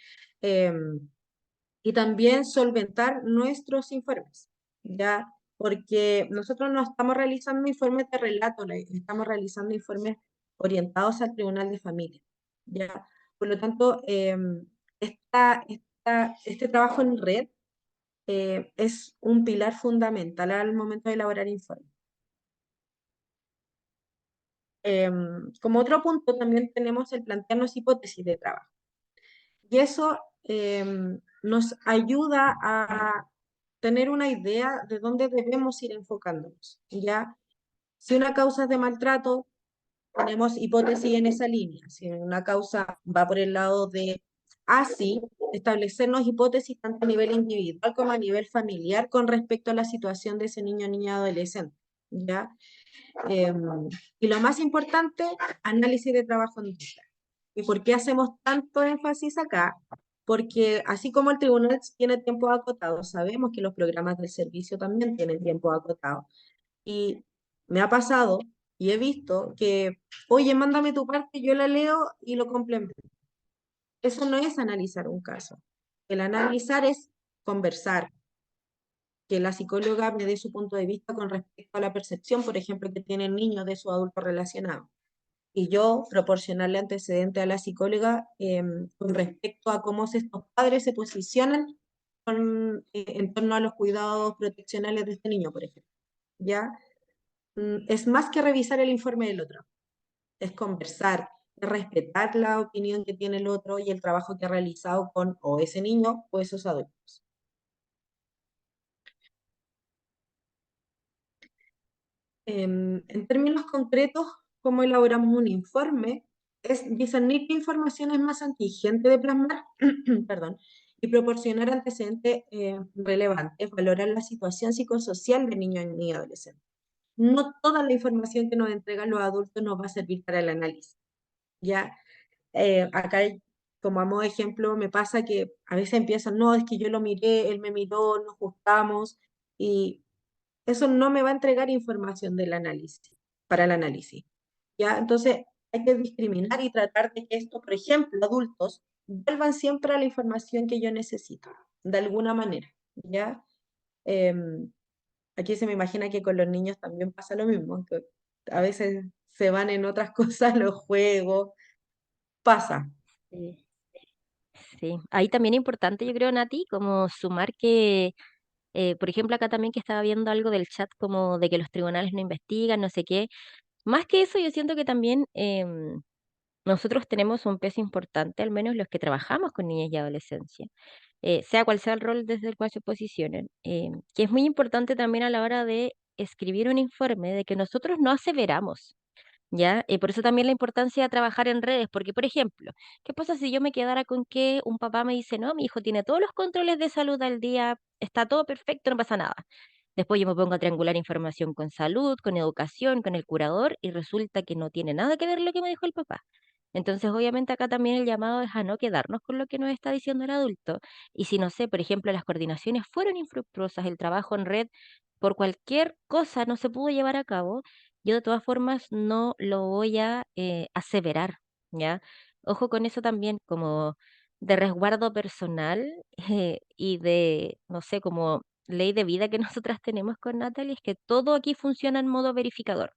y también solventar nuestros informes, ¿ya? Porque nosotros no estamos realizando informes de relato, estamos realizando informes orientados al Tribunal de Familia, ¿ya? Por lo tanto, este trabajo en red es un pilar fundamental al momento de elaborar informes. Como otro punto, también tenemos el plantearnos hipótesis de trabajo. Y eso nos ayuda a tener una idea de dónde debemos ir enfocándonos. ¿Ya? Si una causa es de maltrato, ponemos hipótesis en esa línea. Si una causa va por el lado de así, establecernos hipótesis tanto a nivel individual como a nivel familiar con respecto a la situación de ese niño, niña, adolescente. ¿Ya? Y lo más importante, análisis de trabajo en dupla. ¿Y por qué hacemos tanto énfasis acá? Porque así como el tribunal tiene tiempo acotado, sabemos que los programas del servicio también tienen tiempo acotado. Y me ha pasado y he visto que, oye, mándame tu parte, yo la leo y lo complemento. Eso no es analizar un caso. El analizar es conversar, que la psicóloga me dé su punto de vista con respecto a la percepción, por ejemplo, que tiene el niño de su adulto relacionado. Y yo proporcionarle antecedente a la psicóloga con respecto a cómo estos padres se posicionan en torno a los cuidados proteccionales de este niño, por ejemplo. ¿Ya? Es más que revisar el informe del otro, es conversar, es respetar la opinión que tiene el otro y el trabajo que ha realizado con o ese niño o esos adultos. En términos concretos, ¿cómo elaboramos un informe? Es discernir qué información es más atingente de plasmar, perdón, y proporcionar antecedentes relevantes, valorar la situación psicosocial del niño y adolescente. No toda la información que nos entregan los adultos nos va a servir para el análisis. Ya, acá, como a modo de ejemplo, me pasa que a veces empiezan, no, es que yo lo miré, él me miró, nos gustamos, y eso no me va a entregar información del análisis, para el análisis. ¿Ya? Entonces, hay que discriminar y tratar de que esto, por ejemplo, adultos, vuelvan siempre a la información que yo necesito, de alguna manera. ¿Ya? Aquí se me imagina que con los niños también pasa lo mismo, que a veces se van en otras cosas, los juegos, pasa. Sí. Sí, ahí también es importante, yo creo, Nati, como sumar que, por ejemplo, acá también que estaba viendo algo del chat como de que los tribunales no investigan, no sé qué. Más que eso, yo siento que también nosotros tenemos un peso importante, al menos los que trabajamos con niñas y adolescencia, sea cual sea el rol desde el cual se posicionen, que es muy importante también a la hora de escribir un informe, de que nosotros no aseveramos. ¿Ya? Por eso también la importancia de trabajar en redes, porque, por ejemplo, ¿qué pasa si yo me quedara con que un papá me dice, no, mi hijo tiene todos los controles de salud al día, está todo perfecto, no pasa nada? Después yo me pongo a triangular información con salud, con educación, con el curador, y resulta que no tiene nada que ver lo que me dijo el papá. Entonces, obviamente acá también el llamado es a no quedarnos con lo que nos está diciendo el adulto. Y si, no sé, por ejemplo, las coordinaciones fueron infructuosas, el trabajo en red por cualquier cosa no se pudo llevar a cabo, yo de todas formas no lo voy a aseverar, ¿ya? Ojo con eso también, como de resguardo personal y de, no sé, como ley de vida que nosotras tenemos con Natalie, es que todo aquí funciona en modo verificador.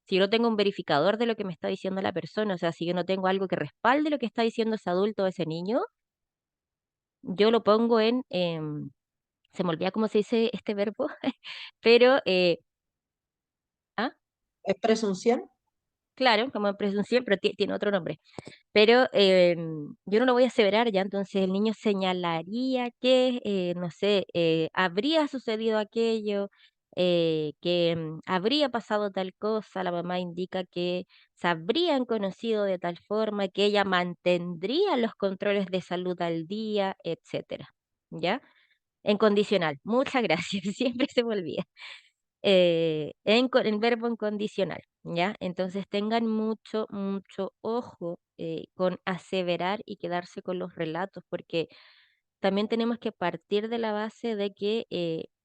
Si yo no tengo un verificador de lo que me está diciendo la persona, o sea, si yo no tengo algo que respalde lo que está diciendo ese adulto o ese niño, yo lo pongo en, se me olvida cómo se dice este verbo, pero, ¿ah? ¿Es presunción? Claro, como en presunción, pero tiene otro nombre. Pero yo no lo voy a aseverar ya, entonces el niño señalaría que, no sé, habría sucedido aquello, que habría pasado tal cosa, la mamá indica que se habrían conocido de tal forma, que ella mantendría los controles de salud al día, etcétera, ¿ya? En condicional. Muchas gracias, siempre se me olvida en verbo en condicional, ¿ya? Entonces tengan mucho, mucho ojo con aseverar y quedarse con los relatos, porque también tenemos que partir de la base de que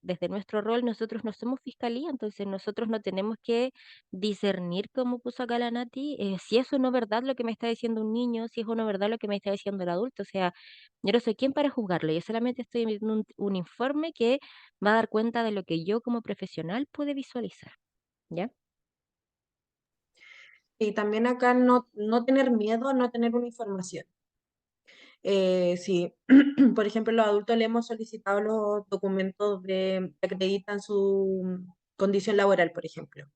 desde nuestro rol nosotros no somos fiscalía, entonces nosotros no tenemos que discernir, como puso acá la Nati, si eso no es verdad lo que me está diciendo un niño, si eso no es verdad lo que me está diciendo el adulto, o sea, yo no soy quien para juzgarlo, yo solamente estoy emitiendo un informe que va a dar cuenta de lo que yo como profesional pude visualizar, ¿ya? Y también acá no tener miedo a no tener una información. Si, por ejemplo, los adultos le hemos solicitado los documentos que acreditan su condición laboral, por ejemplo,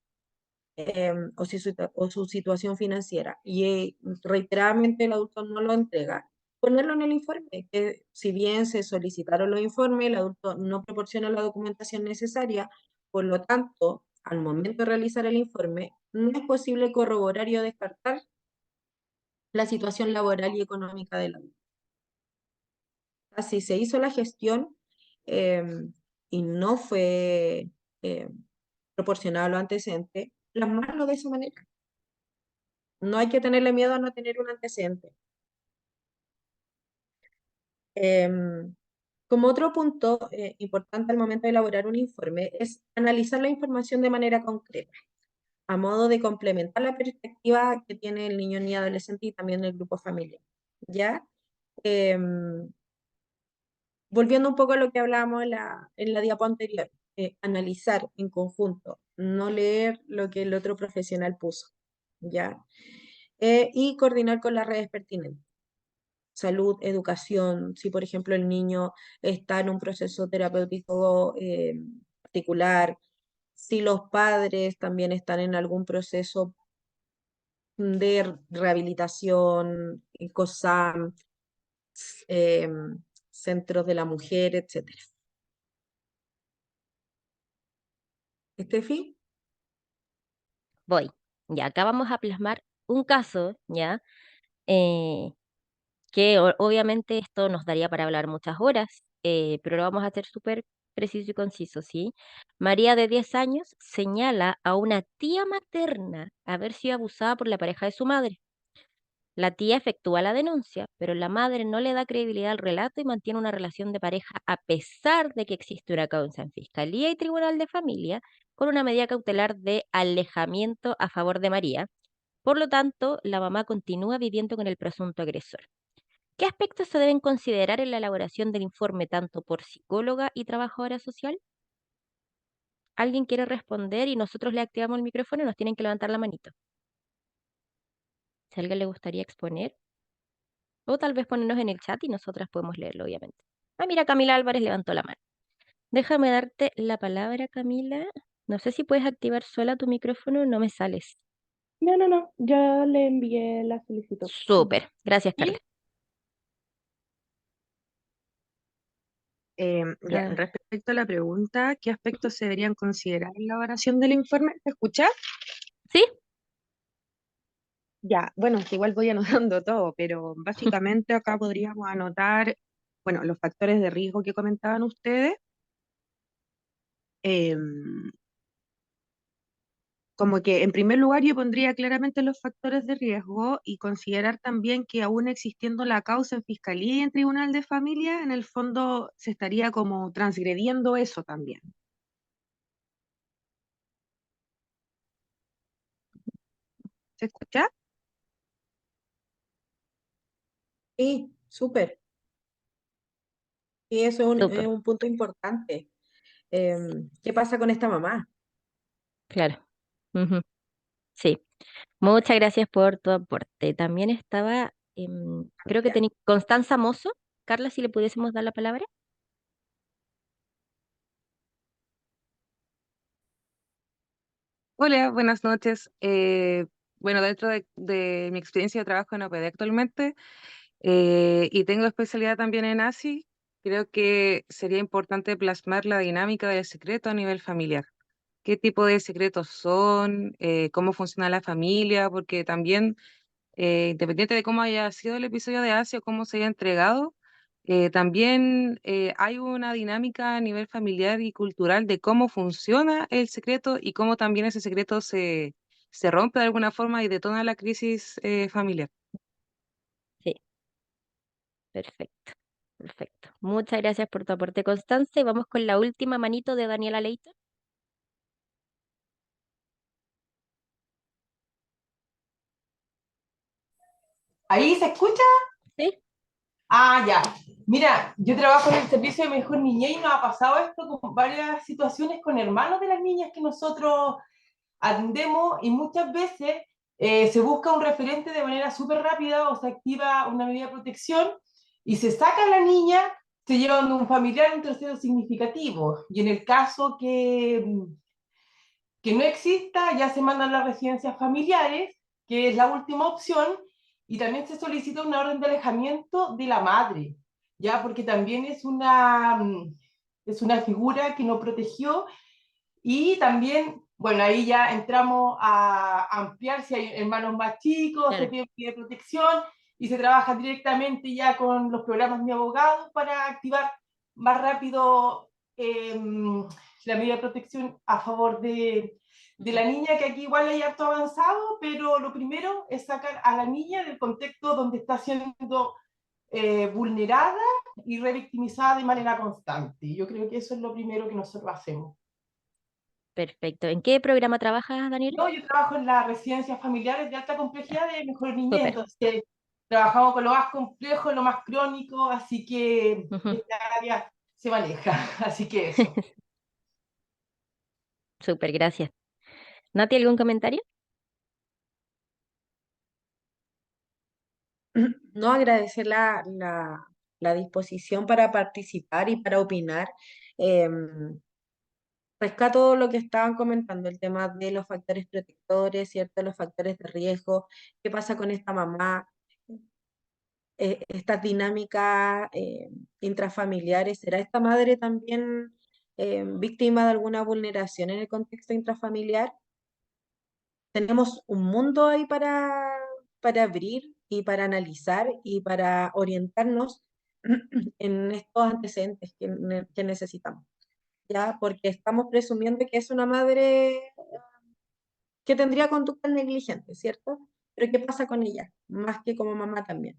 o su situación financiera, y reiteradamente el adulto no lo entrega, ponerlo en el informe, que si bien se solicitaron los informes, el adulto no proporciona la documentación necesaria, por lo tanto, al momento de realizar el informe, no es posible corroborar y o descartar la situación laboral y económica del adulto. Así se hizo la gestión eh, y no fue eh, proporcionado los antecedentes, plasmarlo de esa manera. No hay que tenerle miedo a no tener un antecedente. Em, Como otro punto importante al momento de elaborar un informe es analizar la información de manera concreta, a modo de complementar la perspectiva que tiene el niño ni adolescente y también el grupo familiar. ¿Ya? Em, Volviendo un poco a lo que hablábamos en la diapo anterior, analizar en conjunto, no leer lo que el otro profesional puso, ¿ya? Y coordinar con las redes pertinentes. Salud, educación, si por ejemplo el niño está en un proceso terapéutico particular, si los padres también están en algún proceso de rehabilitación, COSAM, eh, centros de la mujer, etcétera. Estefi. Voy. Ya, acá vamos a plasmar un caso, ¿ya? Eh, que obviamente esto nos daría para hablar muchas horas, pero lo vamos a hacer súper preciso y conciso, ¿sí? María, de 10 años, señala a una tía materna haber sido abusada por la pareja de su madre. La tía efectúa la denuncia, pero la madre no le da credibilidad al relato y mantiene una relación de pareja a pesar de que existe una causa en Fiscalía y Tribunal de Familia con una medida cautelar de alejamiento a favor de María. Por lo tanto, la mamá continúa viviendo con el presunto agresor. ¿Qué aspectos se deben considerar en la elaboración del informe tanto por psicóloga y trabajadora social? ¿Alguien quiere responder y nosotros le activamos el micrófono y nos tienen que levantar la manito? Si a alguien le gustaría exponer, o tal vez ponernos en el chat y nosotras podemos leerlo, obviamente. Ah, mira, Camila Álvarez levantó la mano. Déjame darte la palabra, Camila. No sé si puedes activar sola tu micrófono, no me sales. No, yo le envié la solicitud. Súper, gracias, Carla. Ya, Ah, respecto a la pregunta, ¿qué aspectos se deberían considerar en la elaboración del informe? ¿Te escuchas? sí, Ya, bueno, es que igual voy anotando todo, pero básicamente acá podríamos anotar, bueno, los factores de riesgo que comentaban ustedes, em, como que en primer lugar yo pondría claramente los factores de riesgo y considerar también que aún existiendo la causa en fiscalía y en tribunal de familia, en el fondo se estaría como transgrediendo eso también. ¿Se escucha? Sí, súper. Y eso es súper, un punto importante. ¿Qué pasa con esta mamá? claro. Ujú, sí, muchas gracias por tu aporte. También estaba, creo que Ya. tenía Constanza Mozo. Carla, si le pudiésemos dar la palabra. Hola, buenas noches. Bueno, dentro de mi experiencia de trabajo en OPD actualmente, y tengo especialidad también en ASI, creo que sería importante plasmar la dinámica del secreto a nivel familiar. ¿Qué tipo de secretos son? ¿Cómo funciona la familia? Porque también independiente de cómo haya sido el episodio de Asia o cómo se haya entregado, también hay una dinámica a nivel familiar y cultural de cómo funciona el secreto y cómo también ese secreto se rompe de alguna forma y detona la crisis familiar. Sí, perfecto, perfecto. Muchas gracias por tu aporte, Constanza. Y vamos con la última manito de Daniela Leito. ¿Ahí se escucha? Sí, Ah, ya. Mira, yo trabajo en el servicio de mejor niñez y nos ha pasado esto con varias situaciones con hermanos de las niñas que nosotros atendemos y muchas veces se busca un referente de manera súper rápida o se activa una medida de protección y se saca a la niña, se lleva a un familiar, un tercero significativo. Y en el caso que no exista, ya se mandan las residencias familiares, que es la última opción, y también se solicita una orden de alejamiento de la madre, ya porque también es una figura que no protegió y también, bueno, ahí ya entramos a ampliar si hay hermanos más chicos, se claro, pide protección y se trabaja directamente ya con los programas Mi Abogado para activar más rápido la medida de protección a favor de la niña, que aquí igual hay harto avanzado, pero lo primero es sacar a la niña del contexto donde está siendo vulnerada y revictimizada de manera constante. Yo creo que eso es lo primero que nosotros hacemos. perfecto. ¿En qué programa trabajas, Daniela? No, yo trabajo en las residencias familiares de alta Ya, complejidad de mejor niñez, súper. entonces trabajamos con lo más complejo, lo más crónico, así que Ujú, esta área se maneja, así que eso. súper, gracias. Nati, ¿algún comentario? No, agradecer la disposición para participar y para opinar. Em, Rescato lo que estaban comentando, el tema de los factores protectores, ¿cierto? Los factores de riesgo, qué pasa con esta mamá, estas dinámicas intrafamiliares. ¿Será esta madre también víctima de alguna vulneración en el contexto intrafamiliar? Tenemos un mundo ahí para abrir y para analizar y para orientarnos en estos antecedentes que necesitamos, ¿ya? Porque estamos presumiendo que es una madre que tendría conductas negligentes, ¿cierto? Pero ¿qué pasa con ella? Más que como mamá también.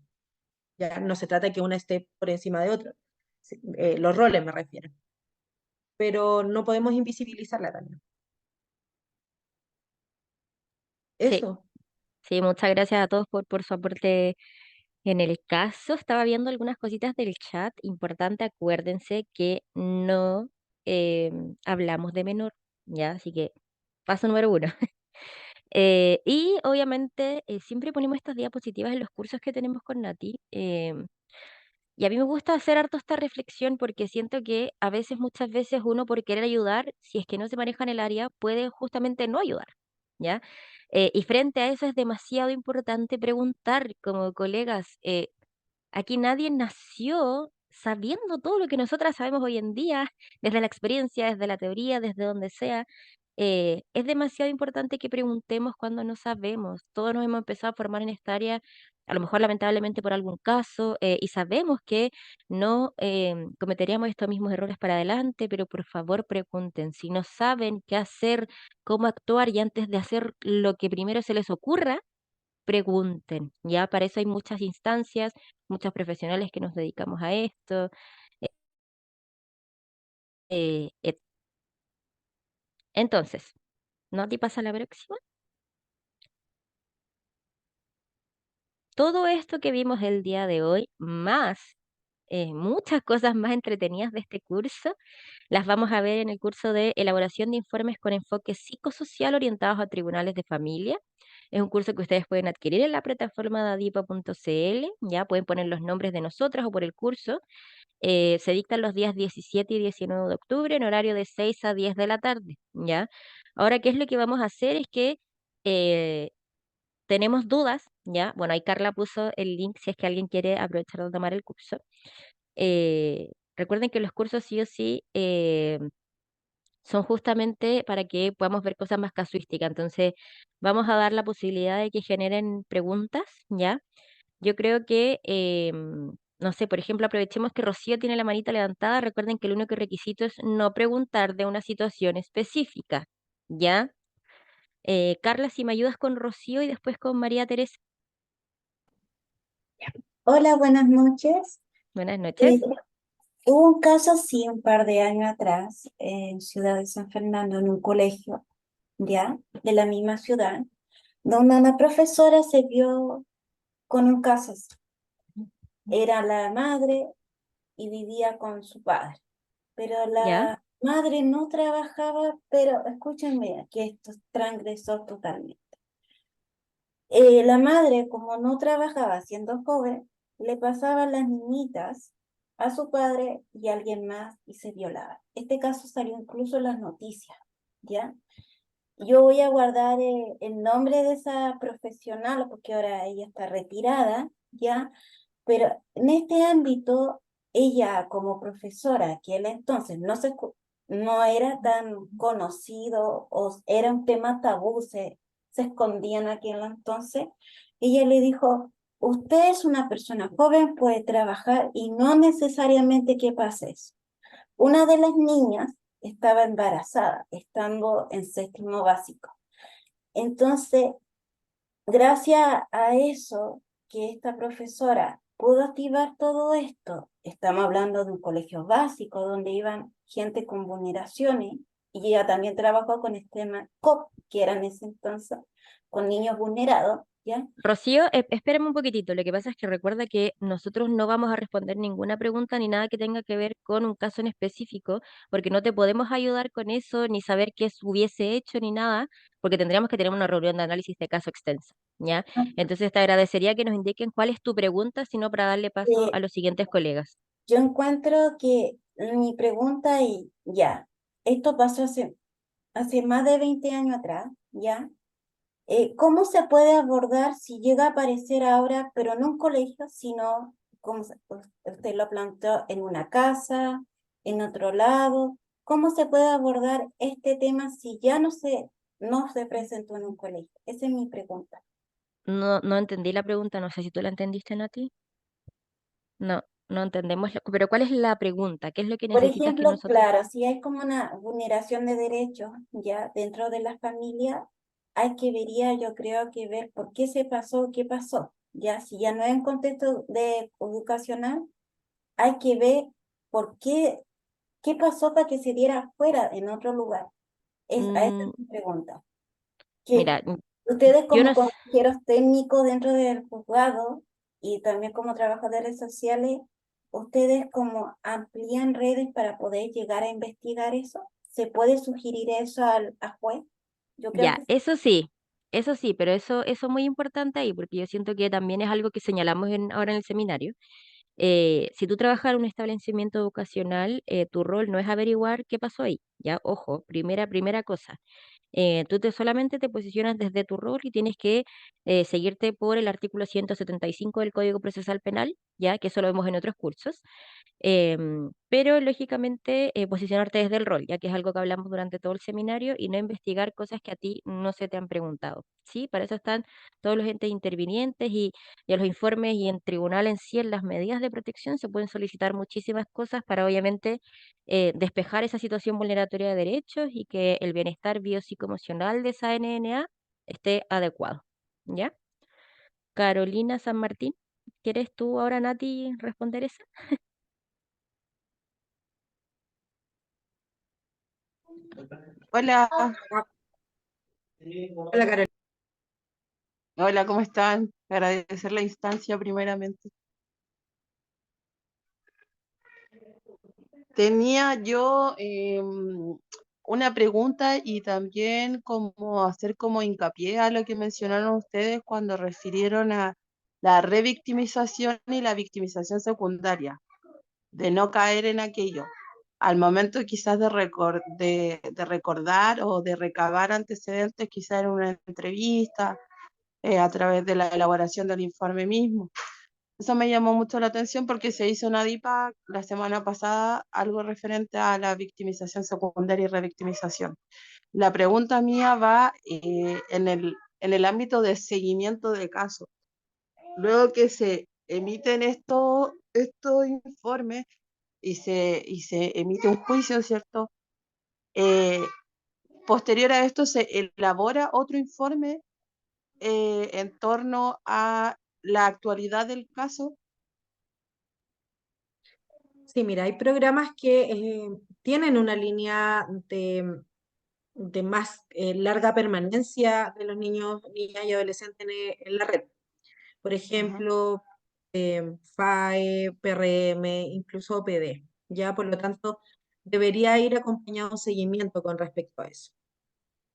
Ya no se trata de que una esté por encima de otra, sí, los roles me refiero, pero no podemos invisibilizarla también. Sí, Eso. sí, muchas gracias a todos por su aporte en el caso. Estaba viendo algunas cositas del chat. Importante, acuérdense que no hablamos de menor, ¿ya? Así que paso número uno. Y obviamente siempre ponemos estas diapositivas en los cursos que tenemos con Nati. Y a mí me gusta hacer harto esta reflexión porque siento que a veces, muchas veces, uno por querer ayudar, si es que no se maneja en el área, puede justamente no ayudar. ¿ya? Y frente a eso es demasiado importante preguntar como colegas, aquí nadie nació sabiendo todo lo que nosotras sabemos hoy en día, desde la experiencia, desde la teoría, desde donde sea. Es demasiado importante que preguntemos cuando no sabemos. Todos nos hemos empezado a formar en esta área, a lo mejor lamentablemente por algún caso, y sabemos que no cometeríamos estos mismos errores para adelante, pero por favor pregunten. Si no saben qué hacer, cómo actuar, y antes de hacer lo que primero se les ocurra, pregunten, ¿ya? Para eso hay muchas instancias, muchos profesionales que nos dedicamos a esto. eh, et- Entonces, ¿no te pasa la próxima? Todo esto que vimos el día de hoy, más muchas cosas más entretenidas de este curso, las vamos a ver en el curso de elaboración de informes con enfoque psicosocial orientados a tribunales de familia. Es un curso que ustedes pueden adquirir en la plataforma dadipa.cl, ya pueden poner los nombres de nosotras o por el curso. Se dictan los días 17 y 19 de octubre en horario de 6 a 10 de la tarde, ¿ya? Ahora, ¿qué es lo que vamos a hacer? Es que eh, tenemos dudas, ¿ya? Bueno, ahí Carla puso el link si es que alguien quiere aprovechar de tomar el curso. Recuerden que los cursos sí o sí son justamente para que podamos ver cosas más casuísticas. Entonces, vamos a dar la posibilidad de que generen preguntas, ¿ya? Yo creo que, no sé, por ejemplo, aprovechemos que Rocío tiene la manita levantada. Recuerden que el único requisito es no preguntar de una situación específica, ¿ya? Carla, si me ayudas con Rocío y después con María Teresa. Hola, buenas noches. Buenas Eh, noches. Hubo un caso así un par de años atrás en Ciudad de San Fernando, en un colegio, ya, de la misma ciudad, donde una profesora se vio con un caso así. Era la madre y vivía con su padre, pero ¿Ya? la madre no trabajaba, pero escúchenme, que esto es transgresor totalmente. La madre, como no trabajaba siendo joven, le pasaba las niñitas a su padre y a alguien más y se violaba. Este caso salió incluso en las noticias, ¿ya? Yo voy a guardar el nombre de esa profesional porque ahora ella está retirada, ¿ya? Pero en este ámbito, ella como profesora, que él entonces no era tan conocido o era un tema tabú, se escondía en aquel entonces, ella le dijo, usted es una persona joven, puede trabajar y no necesariamente que pase eso. Una de las niñas estaba embarazada, estando en séptimo básico. Entonces, gracias a eso que esta profesora pudo activar todo esto, estamos hablando de un colegio básico donde iban gente con vulneraciones y ella también trabajó con el tema COP, que era en ese entonces con niños vulnerados, ¿ya? Rocío, espérame un poquitito. Lo que pasa es que recuerda que nosotros no vamos a responder ninguna pregunta ni nada que tenga que ver con un caso en específico, porque no te podemos ayudar con eso, ni saber qué hubiese hecho, ni nada, porque tendríamos que tener una reunión de análisis de caso extensa, ¿ya? Entonces te agradecería que nos indiquen cuál es tu pregunta, sino para darle paso Eh, a los siguientes colegas. yo encuentro que mi pregunta y ya, esto pasó hace más de 20 años atrás, ¿ya? ¿Cómo se puede abordar si llega a aparecer ahora, pero no en un colegio, sino, como usted lo planteó, en una casa, en otro lado? ¿Cómo se puede abordar este tema si ya no se presentó en un colegio? Esa es mi pregunta. No, no entendí la pregunta, no sé si tú la entendiste, Nati. No, no entendemos, pero ¿cuál es la pregunta? ¿Qué es lo que Por necesitas que ejemplo, nosotros... claro, si hay como una vulneración de derechos ya dentro de la familia, yo creo que ver por qué se pasó, qué pasó. Ya, si ya no es en contexto de educacional, hay que ver por qué pasó para que se diera fuera en otro lugar. A esa es Mm, mi pregunta. Que mira, ustedes yo no... como consejeros técnicos dentro del juzgado y también como trabajadores sociales, ustedes como amplían redes para poder llegar a investigar eso. ¿Se puede sugerir eso al juez? Yo creo Ya, que eso sí, pero eso es muy importante ahí, porque yo siento que también es algo que señalamos ahora en el seminario. Si tú trabajas en un establecimiento educacional, tu rol no es averiguar qué pasó ahí, ya, ojo, primera cosa. Tú solamente te posicionas desde tu rol y tienes que seguirte por el artículo 175 del Código Procesal Penal, ya que eso lo vemos en otros cursos. Pero lógicamente posicionarte desde el rol, ya que es algo que hablamos durante todo el seminario, y no investigar cosas que a ti no se te han preguntado, ¿sí? Para eso están todos los entes intervinientes y a los informes, y en tribunal en sí, en las medidas de protección, se pueden solicitar muchísimas cosas para obviamente despejar esa situación vulneratoria de derechos y que el bienestar biopsicoemocional de esa NNA esté adecuado, ¿ya? Carolina San Martín, ¿quieres tú ahora, Nati, responder esa? Hola, Hola, Carolina. hola, ¿cómo están? Agradecer la instancia primeramente. Tenía yo una pregunta y también como hacer como hincapié a lo que mencionaron ustedes cuando refirieron a la revictimización y la victimización secundaria, de no caer en aquello. Al momento quizás de recordar o de recabar antecedentes, quizás en una entrevista, a través de la elaboración del informe mismo. Eso me llamó mucho la atención porque se hizo una DIPA la semana pasada, algo referente a la victimización secundaria y revictimización. La pregunta mía va en el ámbito de seguimiento de casos. Luego que se emiten estos informes y se emite un juicio, ¿cierto? Posterior a esto se elabora otro informe en torno a la actualidad del caso. Sí, mira, hay programas que tienen una línea de más larga permanencia de los niños, niñas y adolescentes en la red. Por ejemplo, FAE, PRM, incluso OPD. Ya, por lo tanto, debería ir acompañado un seguimiento con respecto a eso.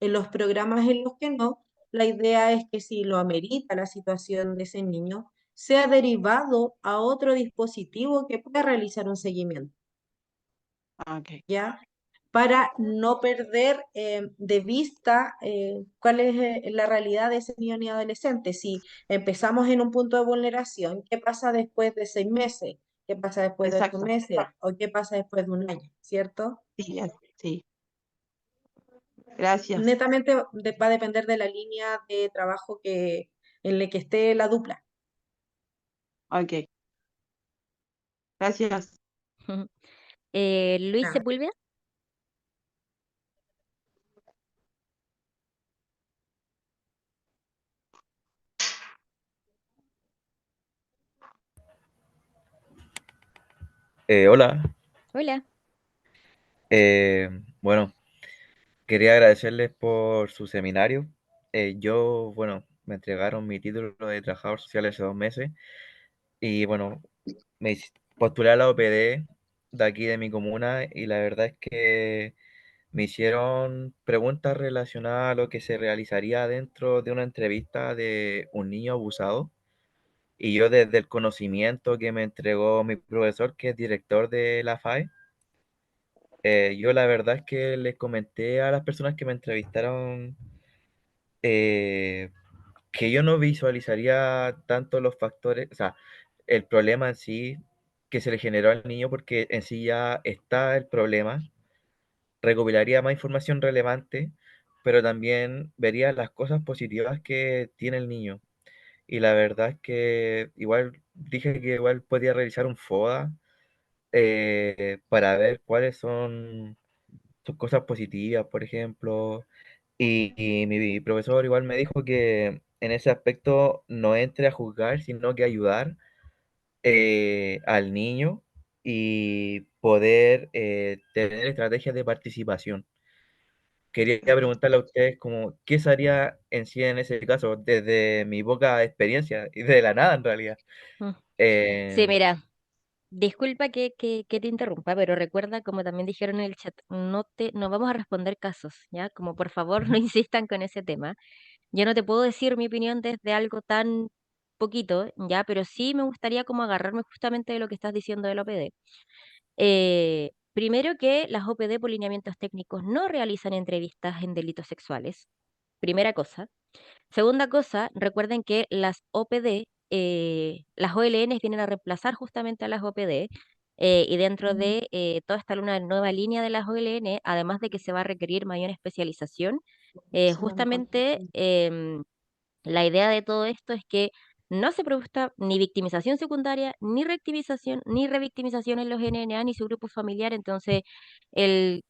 En los programas en los que no, la idea es que si lo amerita la situación de ese niño, sea derivado a otro dispositivo que pueda realizar un seguimiento, Okay. ¿ya? Para no perder de vista cuál es la realidad de ese niño ni adolescente. Si empezamos en un punto de vulneración, ¿qué pasa después de 6 meses? ¿Qué pasa después de 8 Exacto. meses? ¿O qué pasa después de un año? ¿Cierto? Sí, sí. Gracias. Netamente va a depender de la línea de trabajo en la que esté la dupla. Ok. Gracias. Luis Nada. Sepúlveda. Hola. Hola. Bueno, quería agradecerles por su seminario. Bueno, me entregaron mi título de trabajador social hace 2 meses y bueno, postulé a la OPD de aquí de mi comuna y la verdad es que me hicieron preguntas relacionadas a lo que se realizaría dentro de una entrevista de un niño abusado. Y yo desde el conocimiento que me entregó mi profesor, que es director de la FAE, yo la verdad es que les comenté a las personas que me entrevistaron eh, que yo no visualizaría tanto los factores, o sea, el problema en sí que se le generó al niño, porque en sí ya está el problema, recopilaría más información relevante, pero también vería las cosas positivas que tiene el niño. Y la verdad es que igual dije que igual podía realizar un FODA para ver cuáles son sus cosas positivas, por ejemplo. Y mi profesor igual me dijo que en ese aspecto no entre a juzgar, sino que ayudar al niño y poder tener estrategias de participación. Quería preguntarle a ustedes como, ¿qué se haría en sí en ese caso, desde mi poca experiencia y de la nada en realidad? Mm. Sí, Eh, mira, disculpa que te interrumpa, pero recuerda, como también dijeron en el chat, no vamos a responder casos, ¿ya? Como por favor no insistan con ese tema. Yo no te puedo decir mi opinión desde algo tan poquito, ¿ya? Pero sí me gustaría como agarrarme justamente de lo que estás diciendo del OPD. primero que las OPD por lineamientos técnicos no realizan entrevistas en delitos sexuales. Primera cosa. Segunda cosa, recuerden que las OPD, las OLN vienen a reemplazar justamente a las OPD, y dentro de toda esta nueva línea de las OLN, además de que se va a requerir mayor especialización, justamente la idea de todo esto es que no se produzca ni victimización secundaria, ni revictimización, ni revictimización en los NNA ni su grupo familiar. Entonces, el,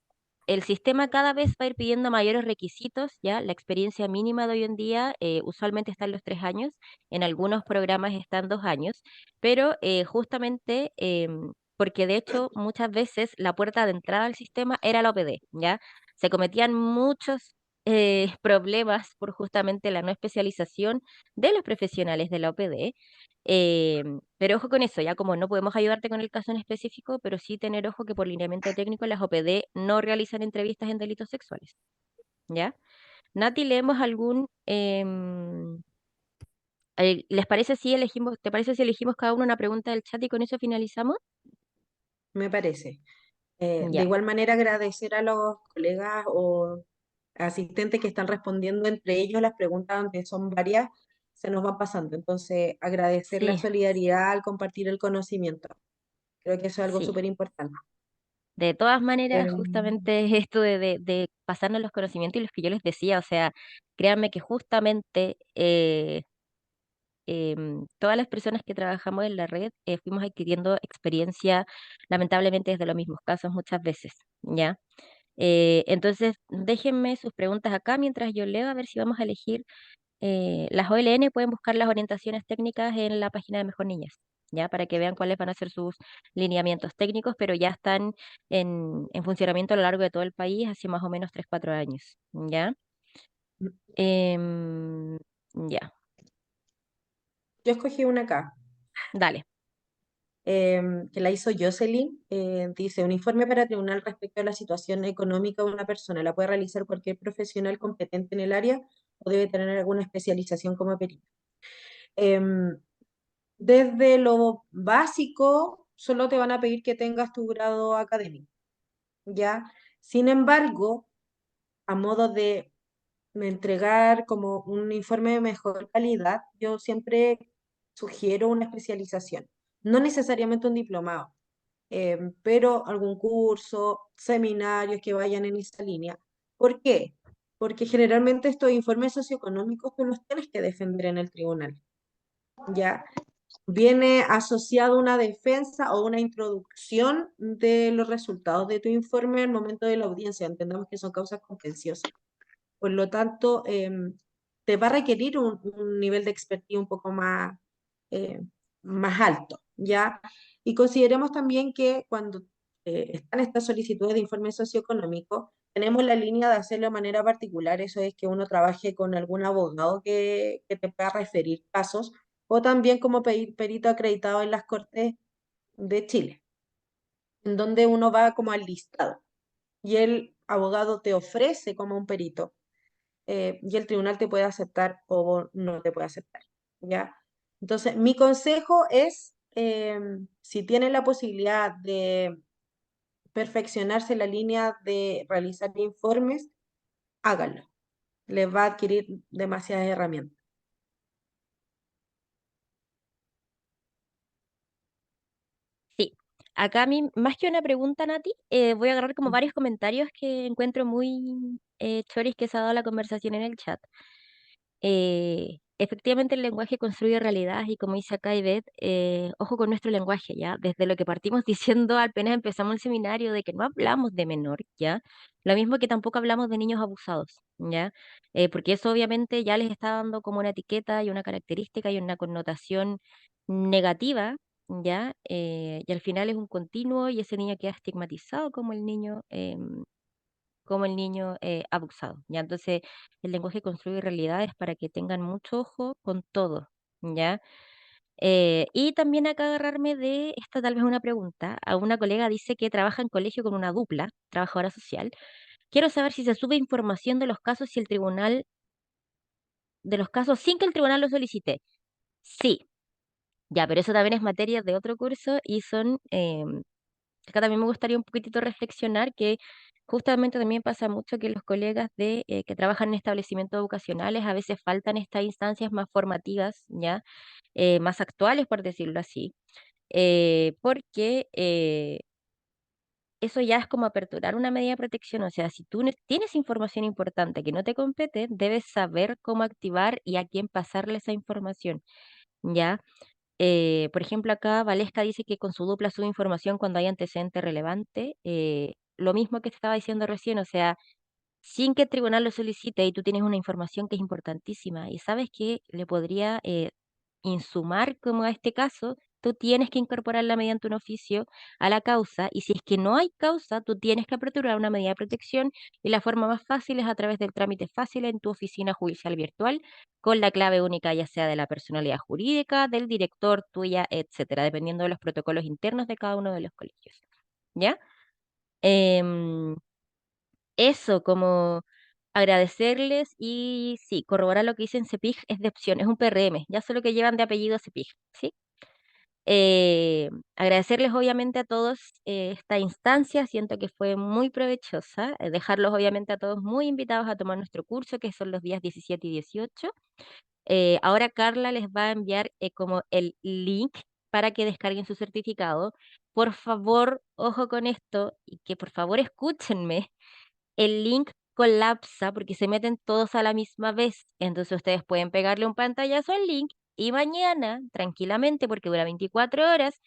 el sistema cada vez va a ir pidiendo mayores requisitos, ¿ya? La experiencia mínima de hoy en día usualmente está en los 3 años, en algunos programas están 2 años, pero justamente porque de hecho muchas veces la puerta de entrada al sistema era la OPD, ¿ya? Se cometían muchos problemas por justamente la no especialización de los profesionales de la OPD. Pero ojo con eso, ya como no podemos ayudarte con el caso en específico, pero sí tener ojo que por lineamiento técnico las OPD no realizan entrevistas en delitos sexuales, ¿ya? Nati, ¿leemos algún... ¿les parece si elegimos, te parece si elegimos cada uno una pregunta del chat y con eso finalizamos? Me parece. De Ya, igual manera, agradecer a los colegas o asistentes que están respondiendo entre ellos las preguntas, aunque son varias, se nos van pasando. Entonces, agradecer la sí, solidaridad al compartir el conocimiento. Creo que eso es algo sí. súper importante. De todas maneras, Em, justamente es esto de pasarnos los conocimientos y los que yo les decía, o sea, créanme que justamente todas las personas que trabajamos en la red fuimos adquiriendo experiencia, lamentablemente, desde los mismos casos muchas veces, ¿ya? Entonces, déjenme sus preguntas acá mientras yo leo a ver si vamos a elegir. Las OLN pueden buscar las orientaciones técnicas en la página de Mejor Niñez, ¿ya? Para que vean cuáles van a ser sus lineamientos técnicos, pero ya están en funcionamiento a lo largo de todo el país hace más o menos 3, 4 años, ¿ya? Em, ya, yo escogí una acá. dale. Que la hizo Jocelyn, dice, un informe para tribunal respecto a la situación económica de una persona. ¿La puede realizar cualquier profesional competente en el área o debe tener alguna especialización como perito? Em, Desde lo básico, solo te van a pedir que tengas tu grado académico, ¿ya? Sin embargo, a modo de entregar como un informe de mejor calidad, yo siempre sugiero una especialización, no necesariamente un diplomado, pero algún curso, seminarios que vayan en esa línea. ¿Por qué? Porque generalmente estos informes socioeconómicos tú los tienes que defender en el tribunal, ¿ya? Viene asociado una defensa o una introducción de los resultados de tu informe al momento de la audiencia. Entendamos que son causas contenciosas. Por lo tanto, te va a requerir un nivel de expertise un poco eh, más alto, ¿ya? Y consideremos también que cuando están estas solicitudes de informe socioeconómico, tenemos la línea de hacerlo de manera particular, eso es que uno trabaje con algún abogado que te pueda referir casos, o también como perito acreditado en las Cortes de Chile, en donde uno va como al listado y el abogado te ofrece como un perito, y el tribunal te puede aceptar o no te puede aceptar, ¿ya? Entonces, mi consejo es, si tienen la posibilidad de perfeccionarse la línea de realizar informes, háganlo. Les va a adquirir demasiadas herramientas. Sí, acá a mí, más que una pregunta, Nati, voy a agarrar como varios comentarios que encuentro muy choris que se ha dado la conversación en el chat. Efectivamente el lenguaje construye realidad y como dice acá Ivette, ojo con nuestro lenguaje, ¿ya? Desde lo que partimos diciendo apenas empezamos el seminario de que no hablamos de menor, ¿ya? Lo mismo que tampoco hablamos de niños abusados, ¿ya? Porque eso obviamente ya les está dando como una etiqueta y una característica y una connotación negativa, ¿ya? Y al final es un continuo y ese niño queda estigmatizado como el niño abusado, ¿ya? Entonces, el lenguaje construye realidades para que tengan mucho ojo con todo, ¿ya? Y también acá agarrarme de, esta tal vez una pregunta, a una colega dice que trabaja en colegio con una dupla, trabajadora social. Quiero saber si se sube información de los casos si el tribunal, de los casos sin que el tribunal lo solicite. Sí, ya, pero eso también es materia de otro curso y son Acá también me gustaría un poquitito reflexionar que justamente también pasa mucho que los colegas que trabajan en establecimientos educacionales a veces faltan estas instancias más formativas, ¿ya? Más actuales, por decirlo así, porque eso ya es como aperturar una medida de protección. O sea, si tú tienes información importante que no te compete, debes saber cómo activar y a quién pasarle esa información, ¿ya? Por ejemplo, acá Valesca dice que con su dupla sube información cuando hay antecedente relevante. Lo mismo que te estaba diciendo recién, o sea, sin que el tribunal lo solicite y tú tienes una información que es importantísima y sabes que le podría insumar como a este caso, tú tienes que incorporarla mediante un oficio a la causa y si es que no hay causa, tú tienes que aperturar una medida de protección y la forma más fácil es a través del trámite fácil en tu oficina judicial virtual con la clave única ya sea de la personalidad jurídica, del director, tuya, etcétera, dependiendo de los protocolos internos de cada uno de los colegios. ¿Ya? Em, Eso, como agradecerles y sí, corroborar lo que dicen CEPIG es de opción, es un PRM, ya solo que llevan de apellido CEPIG, ¿sí? Agradecerles obviamente a todos esta instancia, siento que fue muy provechosa, dejarlos obviamente a todos muy invitados a tomar nuestro curso, que son los días 17 y 18. Ahora Carla les va a enviar como el link para que descarguen su certificado. Por favor, ojo con esto y que por favor escúchenme el link colapsa porque se meten todos a la misma vez. Entonces ustedes pueden pegarle un pantallazo al link y mañana, tranquilamente, porque dura 24 horas,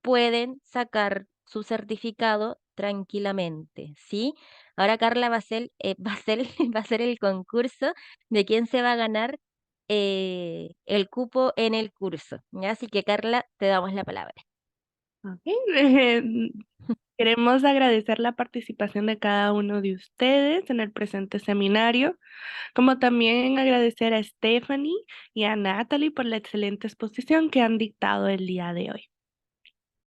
pueden sacar su certificado tranquilamente, ¿sí? Ahora Carla va a hacer, va a hacer, va a hacer el concurso de quién se va a ganar el cupo en el curso, ¿ya? Así que Carla, te damos la palabra. Ok, queremos agradecer la participación de cada uno de ustedes en el presente seminario, como también agradecer a Stephanie y a Natalie por la excelente exposición que han dictado el día de hoy.